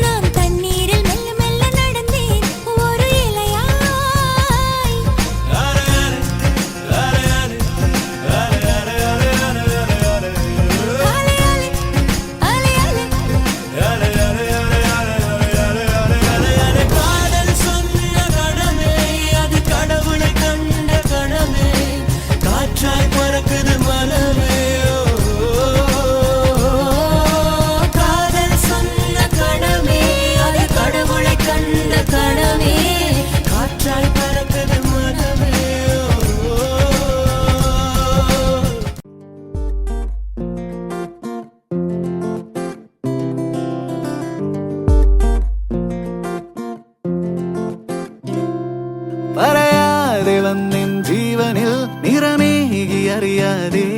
Speaker 12: நான் தண்ணீரில் மெல்ல மெல்ல நடந்தேன் ஒரு இலையாய்
Speaker 13: அலையாலே, அலையாலே, அலையாலே, அலையாலே, அலையாலே,
Speaker 12: அலையாலே
Speaker 13: அலையாலே, அலையாலே, அலையாலே. காதல் சொன்ன கணமே அது கடவுளை கண்ட கணமே காற்றாய் பறக்குது மனமே ஓ പറയാതെ വന്നിൻ ജീവനിൽ നിറമേകി അറിയാതെ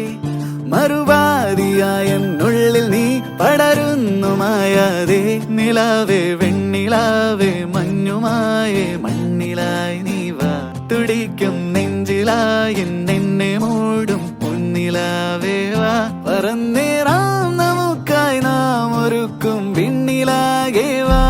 Speaker 13: മറുപാതിയായ എന്നുള്ളിൽ നീ പടരുന്നു മായാതെ നിലാവേ വെണ്ണിലാവേ മഞ്ഞുമായേ മണ്ണിലായി നീ വാ തുടിക്കും നെഞ്ചിലായി നിന്നെ മൂടും പൊന്നിലാവേ വാ പറന്നേറാം നമുക്കായി നാം ഒരുക്കും വിണ്ണിലാകെ വാ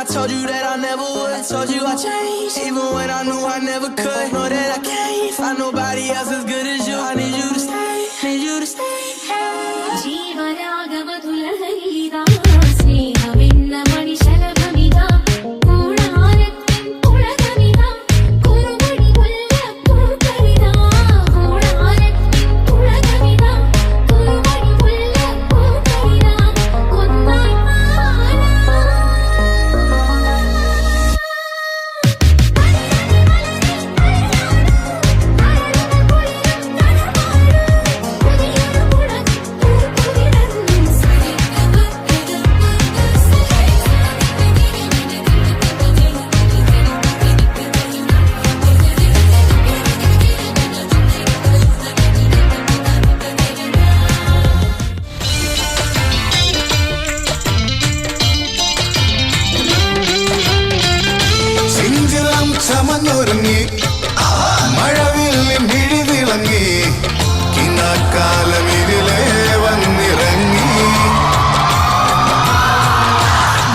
Speaker 5: I told you that I never would. I told you I changed, even when I knew I never could. Know that I can't find nobody else as good as you. I need you to stay, need you to stay. ജീവരാഗമധുലഹരിതാ സ്നേഹമെന്ന മണിശലഭമിതാ കൂടാരത്തിൻ പുളകമിതാ കുറുമണി മുല്ലപ്പൂക്കളിതാ കൂടാരത്തിൻ പുളകമിതാ കുറുമണി മുല്ലപ്പൂക്കളിതാ ഒന്നായി
Speaker 15: ചമന്നൊരുങ്ങി മഴവില്ലിൻ മിഴിതിളങ്ങി കിനാക്കാലമിരിലേ വന്നിറങ്ങി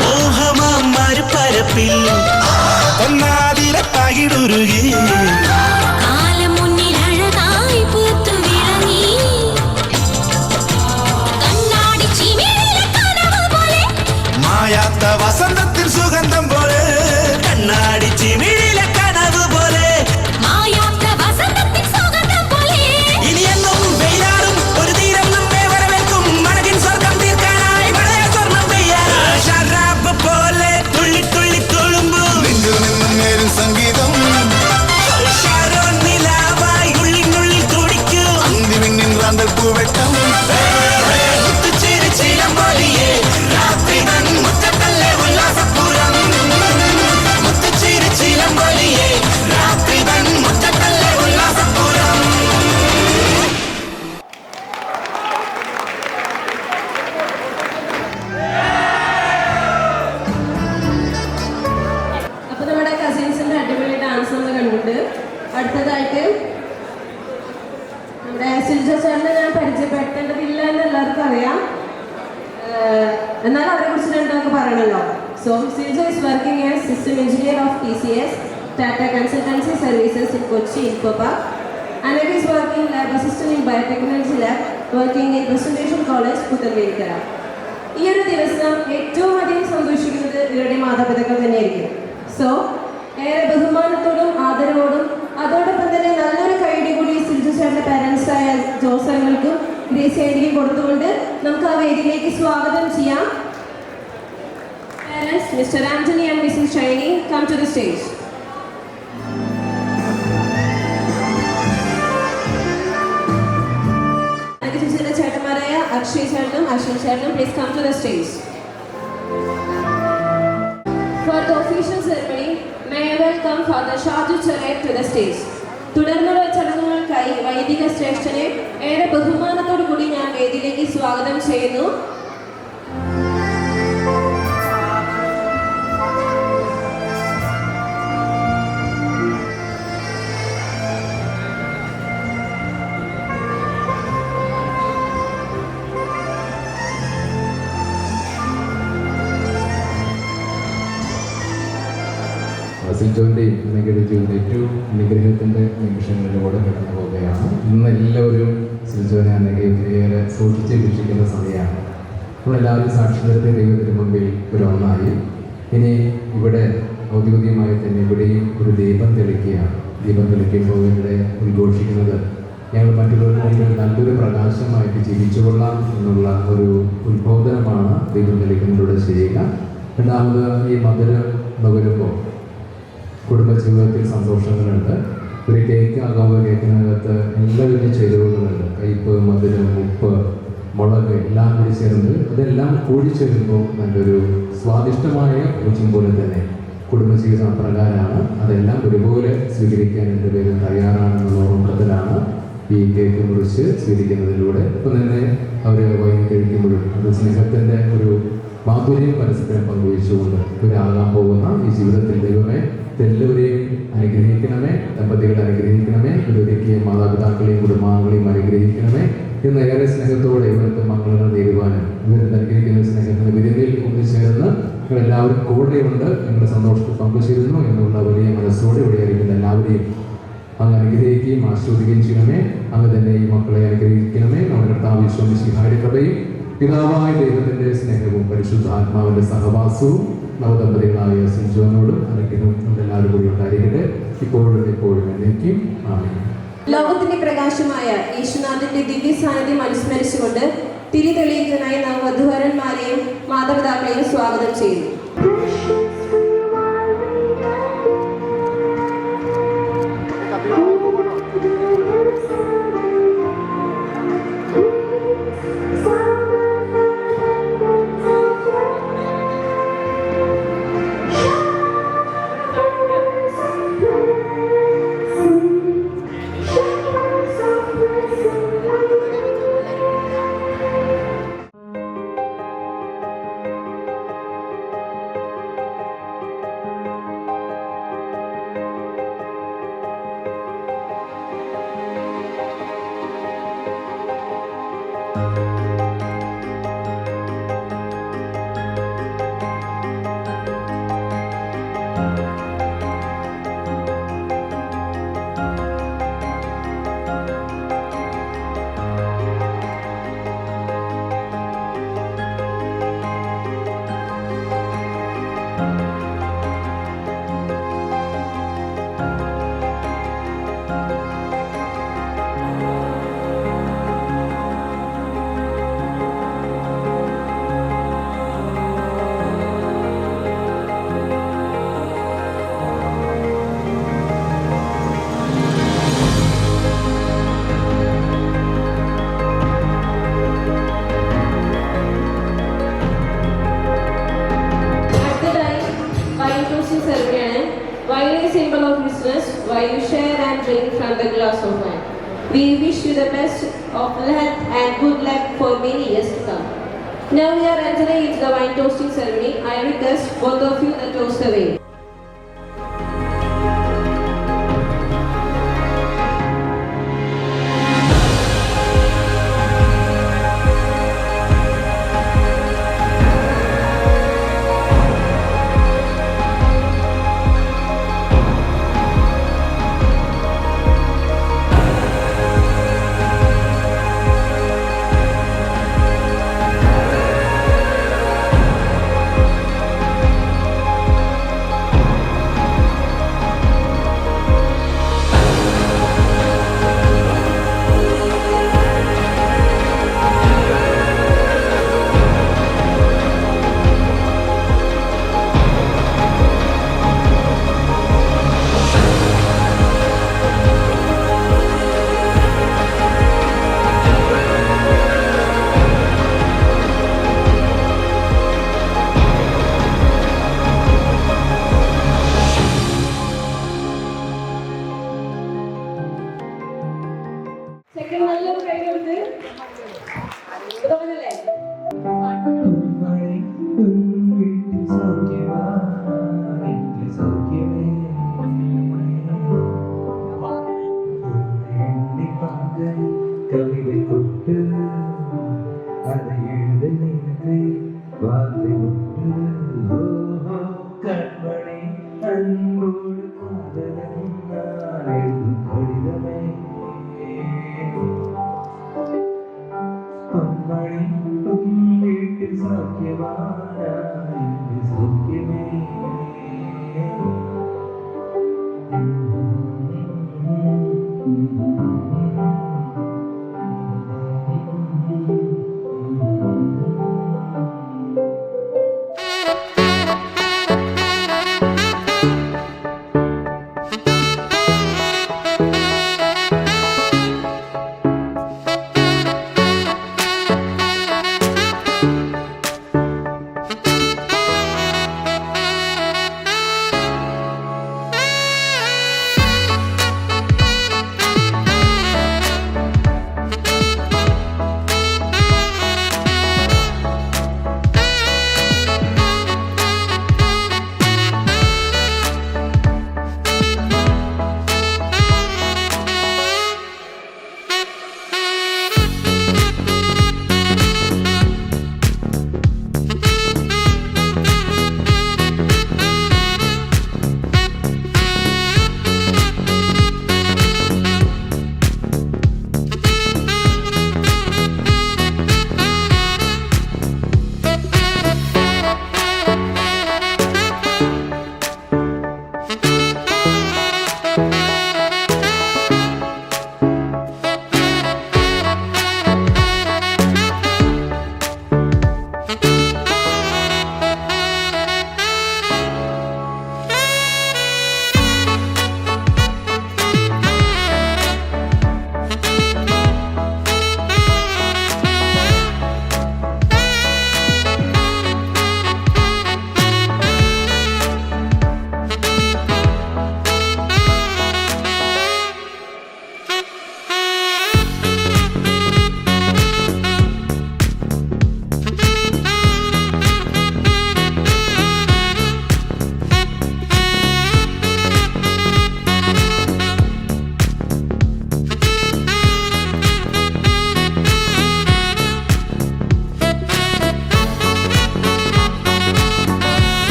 Speaker 13: മോഹമാരുപരപ്പിൽ ഒന്നാതിര പകിടുരുകി മായാത്ത വസന്തത്തിൽ സുഗന്ധം പോലെ കണ്ണാടി ചിമിഴിലെ കനവ് പോലെ മായാത്ത വസന്തത്തിൽ സുഗന്ധം പോലെ ഇനി എന്നും വെയിലാടും ഒരു തീരം നമ്മെ വരവേൽക്കും മനകിൻ സ്വർഗം തീർക്കാനായി മഴയ സ്വർണ്ണം പെയ്യാൻ ശരാബ് പോലെ തുള്ളി തുള്ളി തുളുമ്പും
Speaker 15: നെഞ്ചിൽ നിന്നും നേരും സംഗീതം
Speaker 13: ഷാരോൺ നിലാവായി ഉള്ളിനുള്ളിൽ തുടിക്കും
Speaker 15: അന്തിമിന്നിൻ റാന്തൽ പൂവെട്ടം
Speaker 13: മുത്തുചിരി ചിലമ്പൊലിയേ രാത്രി തൻ മുറ്റത്തല്ലേ ഉല്ലാസപ്പൂരം മുത്തുചിരി ചിലമ്പൊലിയേ രാത്രി തൻ മുറ്റത്തല്ലേ ഉല്ലാസപ്പൂരം
Speaker 3: അപ്പോൾ നമ്മുടെ കസിൻസിന്റെ അടിപൊളി ഡാൻസ് നമ്മൾ കണ്ടിട്ട് അടുത്തതായിട്ട് നമ്മുടെ സിൽജോ ചേട്ടനെ ഞാൻ പരിചയപ്പെടുത്തേണ്ടതില്ല എന്ന് എല്ലാവർക്കും അറിയാം, എന്നാൽ അവരെ കുറിച്ച് രണ്ടൊക്കെ പറയണല്ലോ. So Siljo is working as system engineer of TCS Tata Consultancy Services in Kochi Infopa. Anak is working lab assistant in biotechnology lab working in Presentation College Puthanvelkara. ഈ ഒരു ദിവസം ഏറ്റവും അധികം സന്തോഷിക്കുന്നത് ഇവരുടെ മാതാപിതാക്കൾ തന്നെയായിരിക്കും. സോ ഏറെ ബഹുമാനത്തോടും ആദരവോടും അതോടൊപ്പം തന്നെ നല്ലൊരു കൈഡി കൂടി സിൽജു ചേട്ടൻ്റെ പാരൻസായ ജോസങ്ങൾക്കും ഗ്രേസി ആയിരിക്കും കൊടുത്തുകൊണ്ട് നമുക്ക് ആ വേദിയിലേക്ക് സ്വാഗതം ചെയ്യാം. Parents, Mr. Anthony and Mrs. Shiny, come to the stage. ചേട്ടന്മാരായ Akshay ചേട്ടനും അശ്വിൻ ചേട്ടനും please come to the stage. For the official ceremony, may I welcome Father Shaju Charet to the stage. തുടർന്നുള്ള ചടങ്ങുകൾക്കായി വൈദിക ശ്രേഷ്ഠനെ ഏറെ ബഹുമാനത്തോടു കൂടി ഞാൻ വേദിയിലേക്ക് സ്വാഗതം ചെയ്യുന്നു.
Speaker 10: സിൽജോൻ്റെയും അമ്മയുടെ ജീവിതം ഏറ്റവും നിഗ്രഹത്തിൻ്റെ നിമിഷങ്ങളിലൂടെ കടന്നു പോവുകയാണ്. ഇന്നെല്ലാവരും സിൽജോനെ അല്ലെങ്കിൽ ഒത്തിരിയേറെ സൂക്ഷിച്ച് വീക്ഷിക്കുന്ന സമയമാണ്. നമ്മളെല്ലാവരും സാക്ഷി നിർത്തിയ ദൈവത്തിന് മുമ്പിൽ ഒരു ഒന്നായി ഇനി ഇവിടെ ഔദ്യോഗികമായി തന്നെ ഇവിടെയും ഒരു ദീപം തെളിക്കുകയാണ്. ദീപം തെളിക്കുമ്പോൾ ഇവിടെ ഉദ്ഘോഷിക്കുന്നത് ഞങ്ങൾ മറ്റുള്ളവർക്ക് മുമ്പിൽ നല്ലൊരു പ്രകാശമായിട്ട് ജീവിച്ചുകൊള്ളാം എന്നുള്ള ഒരു ഉത്ബോധനമാണ് ദൈവത്തിലേക്കിലൂടെ ചെയ്യുക. രണ്ടാമത് ഈ മധുരം നുകരുമ്പോൾ കുടുംബജീവിതത്തിൽ സന്തോഷങ്ങളുണ്ട്. ഒരു കേക്ക് ആകുമ്പോൾ കേക്കിനകത്ത് എല്ലാവരും ചേരുവകളുണ്ട്. കയ്പ്, മധുരം, ഉപ്പ്, മുളക് എല്ലാം കൂടി ചേർന്ന് അതെല്ലാം കൂടിച്ചേരുമ്പോൾ നല്ലൊരു സ്വാദിഷ്ടമായ പൂജ്യം പോലെ തന്നെ കുടുംബജീവിതം അപ്രകാരമാണ്. അതെല്ലാം ഒരുപോലെ സ്വീകരിക്കാൻ എൻ്റെ പേര് തയ്യാറാണെന്നുള്ള ഓർമ്മത്തിലാണ് ഈ കേക്ക് മുറിച്ച് സ്വീകരിക്കുന്നതിലൂടെ. ഇപ്പം തന്നെ അവർ വൈകി കഴിക്കുമ്പോഴും അത് സ്നേഹത്തിൻ്റെ ഒരു മാധുര്യം പരസ്പരം പങ്കുവച്ചുകൊണ്ട് ഒരാകാൻ പോകുന്ന ഈ ജീവിതത്തിൽ ദൈവമേ എല്ലാവരെയും അനുഗ്രഹിക്കണമേ, ദമ്പതികളെ അനുഗ്രഹിക്കണമേ, ഇവരൊക്കെ മാതാപിതാക്കളെയും കുടുംബാംഗങ്ങളെയും അനുഗ്രഹിക്കണമേ എന്ന് ഏറെ സ്നേഹത്തോടെ ഇവർക്ക് മംഗളങ്ങൾ നേരുവാനും ഇവരെ അനുഗ്രഹിക്കുന്ന സ്നേഹത്തിന് വിരുന്നിൽ ഒന്നുചേർന്ന് നിങ്ങളെല്ലാവരും കൂടെയുണ്ട്, നിങ്ങളുടെ സന്തോഷത്തിൽ പങ്കുചേരുന്നു എന്നുള്ള വലിയ മനസ്സോടെ ഇവിടെയായിരിക്കുന്ന എല്ലാവരെയും അങ്ങ് അനുഗ്രഹിക്കുകയും ആസ്വദിക്കുകയും ചെയ്യണമേ. അങ്ങ് തന്നെ ഈ മക്കളെ അനുഗ്രഹിക്കണമേ. നമ്മുടെ കർത്താവ് യേശുമിശിഹായുടെ കൃപയും പിതാവായ ദൈവത്തിൻ്റെ സ്നേഹവും പരിശുദ്ധാത്മാവിൻ്റെ സഹവാസവും നവദമ്പതികളായ സിൻജോനോടും അനുഗ്രഹവും എല്ലാവരും കൂടി ഉണ്ടായിരിക്കട്ടെ, ഇപ്പോഴും എപ്പോഴും എന്നേക്കും. ആമേൻ.
Speaker 3: ലോകത്തിന്റെ പ്രകാശമായ യേശുനാഥന്റെ ദിവ്യ സാന്നിധ്യം അനുസ്മരിച്ചുകൊണ്ട് തിരി തെളിയിക്കുന്നതിനായി നാം വധുവരന്മാരെയും മാതാപിതാക്കളെയും സ്വാഗതം ചെയ്യുന്നു. While you share and drink from the glass of wine, we wish you the best of health and good luck for many years to come. Now we are entering into the wine toasting ceremony. I request both of you to toast away.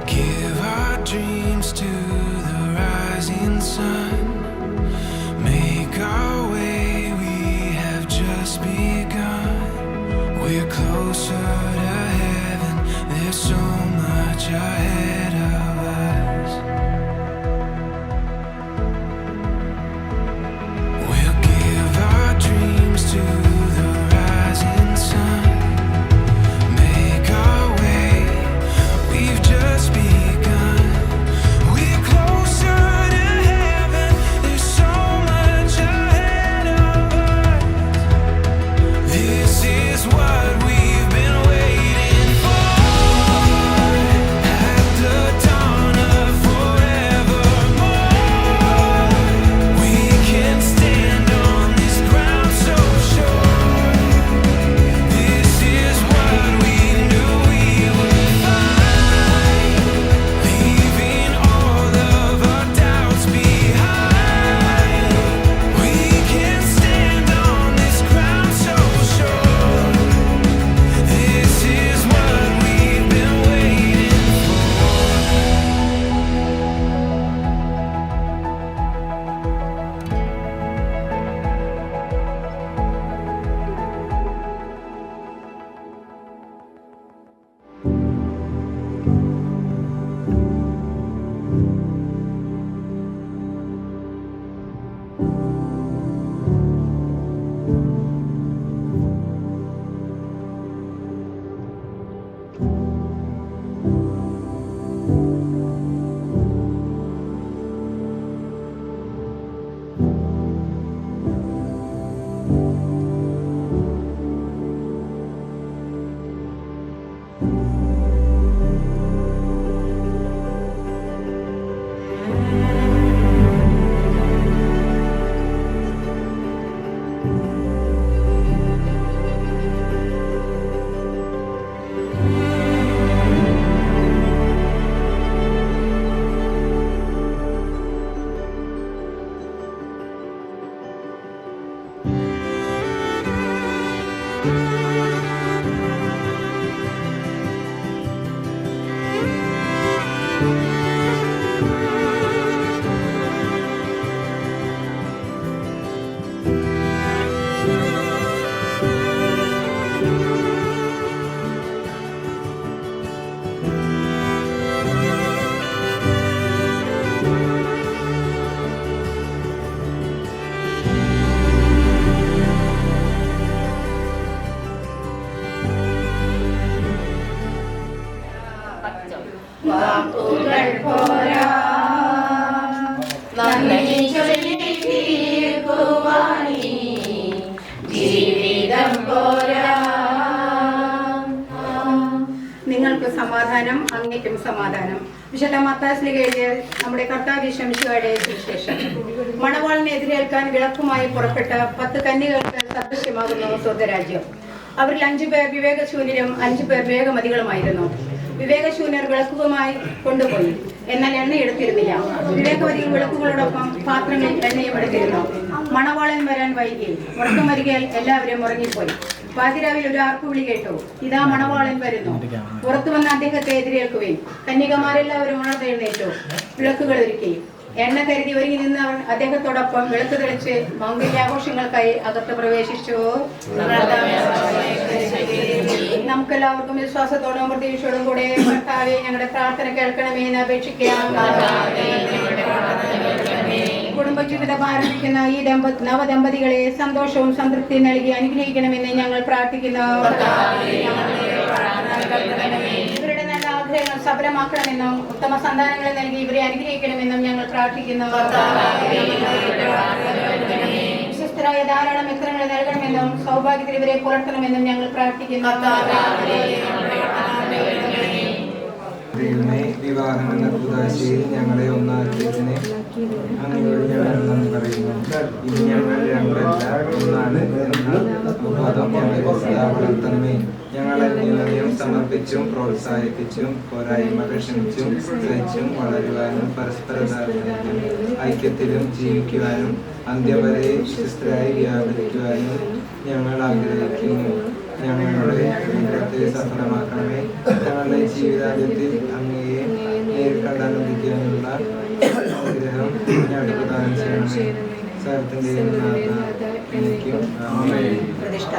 Speaker 11: give our dreams to the rising sun. Make our way, we have just begun. We're closer to heaven, there's so much ahead of us. We'll give our dreams to the rising sun. Make our way, we've just begun. We're closer to heaven, there's so much ahead of us. This is what we've been waiting for. At the dawn of forevermore, we can stand on this ground so sure. This is what we knew we would find, leaving all of our doubts behind. We can stand on this ground so sure. This is what we've been waiting
Speaker 16: വാക്കുകൾ പോരാ നന്ദി ചൊല്ലി തീർക്കുവാനീ ജീവിതം പോരാ. നിങ്ങൾക്ക് സമാധാനം, അങ്ങേക്കും സമാധാനം. വിശുദ്ധ മത്തായി ശ്ലീഹ എഴുതിയ നമ്മുടെ കർത്താവ് ശംശുവയുടെ സുവിശേഷം. മണവാളിനെ എതിരേൽക്കാൻ വിളക്കുമായി പുറപ്പെട്ട 10 കന്യകൾക്ക് സദൃശ്യമാകുന്നു സ്വർഗ്ഗരാജ്യം. അവരിൽ 5 പേർ വിവേകശൂന്യരും 5 പേർ വിവേകമതികളുമായിരുന്നു. വിവേകശൂന്യർ വിളക്കുമായി കൊണ്ടുപോയി, എന്നാൽ എണ്ണ എടുത്തിരുന്നില്ല. വിവേകവതികൾ വിളക്കുകളോടൊപ്പം പാത്രങ്ങളിൽ എണ്ണയും എടുത്തിരുന്നു. മണവാളൻ വരാൻ വൈകി. ഉറക്കമരികയിൽ എല്ലാവരും ഉറങ്ങിപ്പോയി. പാതിരാവിൽ ഒരു ആർപ്പുവിളി കേട്ടു, ഇതാ മണവാളൻ വരുന്നു, പുറത്തു വന്ന അദ്ദേഹത്തെ എതിരേൽക്കുവിൻ. കന്യകമാരെല്ലാവരും ഉണർന്നെഴുന്നേറ്റു, വിളക്കുകൾ ഒരുക്കി. എണ്ണ കരുതി ഒരുങ്ങി നിന്ന് അവൻ അദ്ദേഹത്തോടൊപ്പം വിളക്ക് തെളിച്ച് മംഗല്യാഘോഷങ്ങൾക്കായി അകത്ത് പ്രവേശിച്ചു. നമുക്കെല്ലാവർക്കും വിശ്വാസത്തോടും പ്രതീക്ഷയോടും കൂടെ കർത്താവേ ഞങ്ങളുടെ പ്രാർത്ഥന കേൾക്കണമേ എന്ന് അപേക്ഷിക്കാം. കുടുംബജീവിതം ആരംഭിക്കുന്ന ഈ നവദമ്പതികളെ സന്തോഷവും സംതൃപ്തിയും നൽകി അനുഗ്രഹിക്കണമെന്ന് ഞങ്ങൾ പ്രാർത്ഥിക്കുന്നു. ഇവരുടെ നല്ല ആഗ്രഹങ്ങൾ സഫലമാക്കണമെന്നും ഉത്തമ സന്താനങ്ങളെ നൽകി ഇവരെ അനുഗ്രഹിക്കണമെന്നും ഞങ്ങൾ പ്രാർത്ഥിക്കുന്നു. വിശ്വസ്തരായ ധാരാളം മിത്രങ്ങളെ നൽകണമെന്നും സൗഭാഗ്യത്തിൽ ഇവരെ പുലർത്തണമെന്നും ഞങ്ങൾ പ്രാർത്ഥിക്കുന്നു.
Speaker 17: വിവാഹം എന്ന പുതാശയിൽ ഞങ്ങളെ ഒന്നാക്കിയതിന് അങ്ങയോട് ഞങ്ങൾ നന്ദി പറയുന്നു. ഇനി ഞങ്ങൾ രണ്ടല്ല ഒന്നാണ് എന്ന പദം ഞങ്ങളെ സദാ വളർത്തണമേ. ഞങ്ങളെ നിലയും സമർപ്പിച്ചും പ്രോത്സാഹിപ്പിച്ചും പോരായ്മകൾ ക്ഷമിച്ചും സഹിച്ചും വളരുവാനും പരസ്പര ധാരണയിലും ഐക്യത്തിലും ജീവിക്കുവാനും അന്ത്യം വരെ വിശ്വസ്തരായി വ്യാപരിക്കുവാനും ഞങ്ങൾ ആഗ്രഹിക്കുന്നു. ഞങ്ങളുടെ ജീവിതത്തെ സഫലമാക്കണമേ. ഞങ്ങളുടെ ജീവിതാന്ത്യത്തിൽ അങ്ങയെ ഞങ്ങളോടനുബന്ധിക്കാനുള്ള ആഗ്രഹം ഞങ്ങൾക്ക് പ്രദാനം ചെയ്യണമേ. സകലത്തിന്റെയും നാഥ, എനിക്കും ആമേൻ.
Speaker 16: പ്രതിഷ്ഠ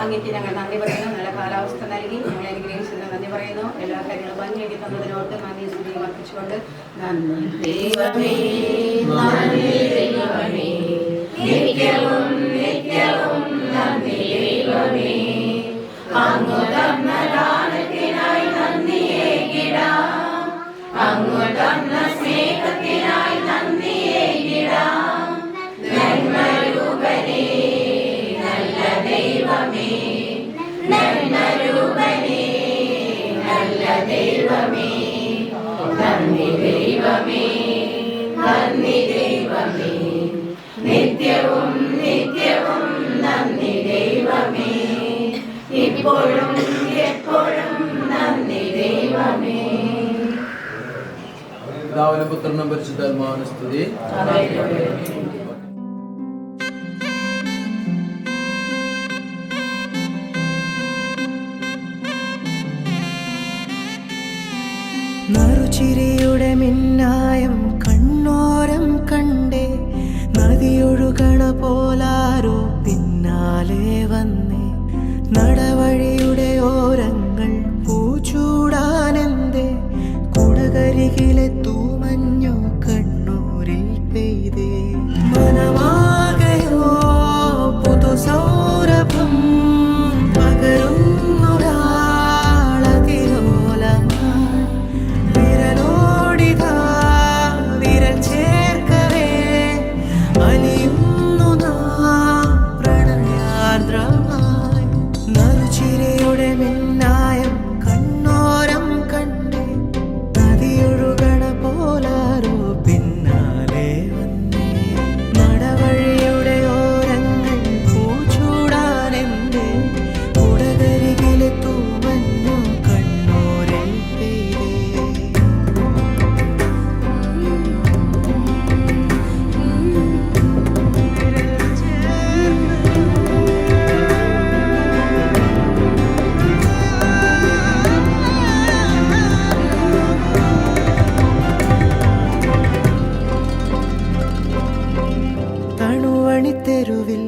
Speaker 16: അങ്ങേക്ക് ഞങ്ങൾ നന്ദി പറയുന്നു. നല്ല കാലാവസ്ഥ നൽകി ഞങ്ങളെ അനുഗ്രഹിച്ചതിന് നന്ദി പറയുന്നു. എല്ലാ കാര്യങ്ങളും ഭംഗിയാക്കി തന്നതിനോട്ട് നന്ദി സ്തുതി അർപ്പിച്ചുകൊണ്ട്
Speaker 18: നിത്യവും നിത്യവും നന്ദി ദൈവമേ, ഇപ്പോഴും എപ്പോഴും നന്ദി ദൈവമേ.
Speaker 1: പിതാവിനും പുത്രനും പരിശുദ്ധാത്മാവിനും സ്തുതി.
Speaker 19: നറുചിരിയുടെ മിന്നായം കണ്ണോരം കണ്ടേ, നദിയൊഴുകണ പോലാരോ പിന്നാലെ വന്നേ. നടവഴിയുടെ ഓരങ്ങൾ പൂച്ചൂടാനെന്തേ, കുടകരികിലെ തൂമഞ്ഞു കണ്ണൂരിൽ പെയ്തേ. മനമാകയോ പുതുസൗരഭം പകരുന്നൊരാളതിലോലമായി, വിരലോടിതാ വിരൽ ചേർക്കവേ അലിയുന്നു നാം പ്രണയാർദ്രമായി. നറുചിരിയുടെ മിന്നായം കണ്ണോരം കണ്ടേ, നദിയൊഴുകണ പോലാരോ പിന്നാലെ വന്നേ. നടവഴിയുടെ ഓരങ്ങൾ പൂച്ചൂടാനെന്തേ, കുടകരികിലെ തൂമഞ്ഞു കണ്ണൂരിൽ പെയ്തേ. തണുവണിത്തെരുവിൽ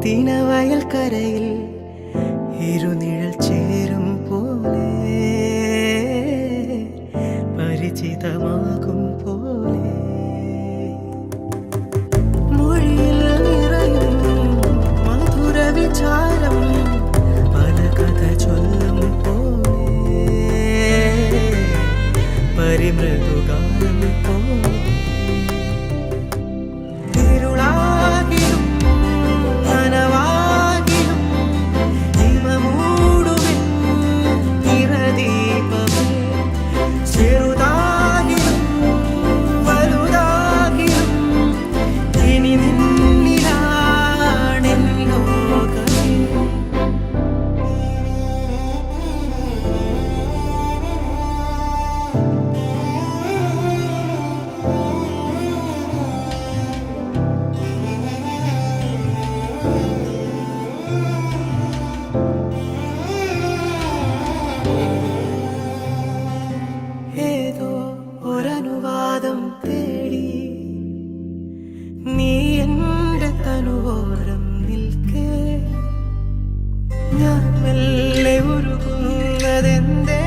Speaker 19: തിനവയൽക്കരയിൽ ഇരുനിഴൽ ചേരും പോലെ, പരിചിതമാകും പോലെ, മൊഴിയിൽ നിറയും മധുര വിചാരം പല കഥ ചൊല്ലും പോലെ, പരിമൃദുഗാനം പോലെ. ഇരുളാകിലും നനവാകിലും ഹിമമൂടുവിൻ നിറദീപമേ, ചെറുതാകിലും വലുതാകിലും ഇനി നിന്നിലാണെൻ ലോകമേ. ഏതോ ഒരനുവാദം തേടി നീ എൻ്റെ തനുവോരം നിൽക്കേ, ഞാൻ മെല്ലെ ഉരുകുന്നതെന്തേ,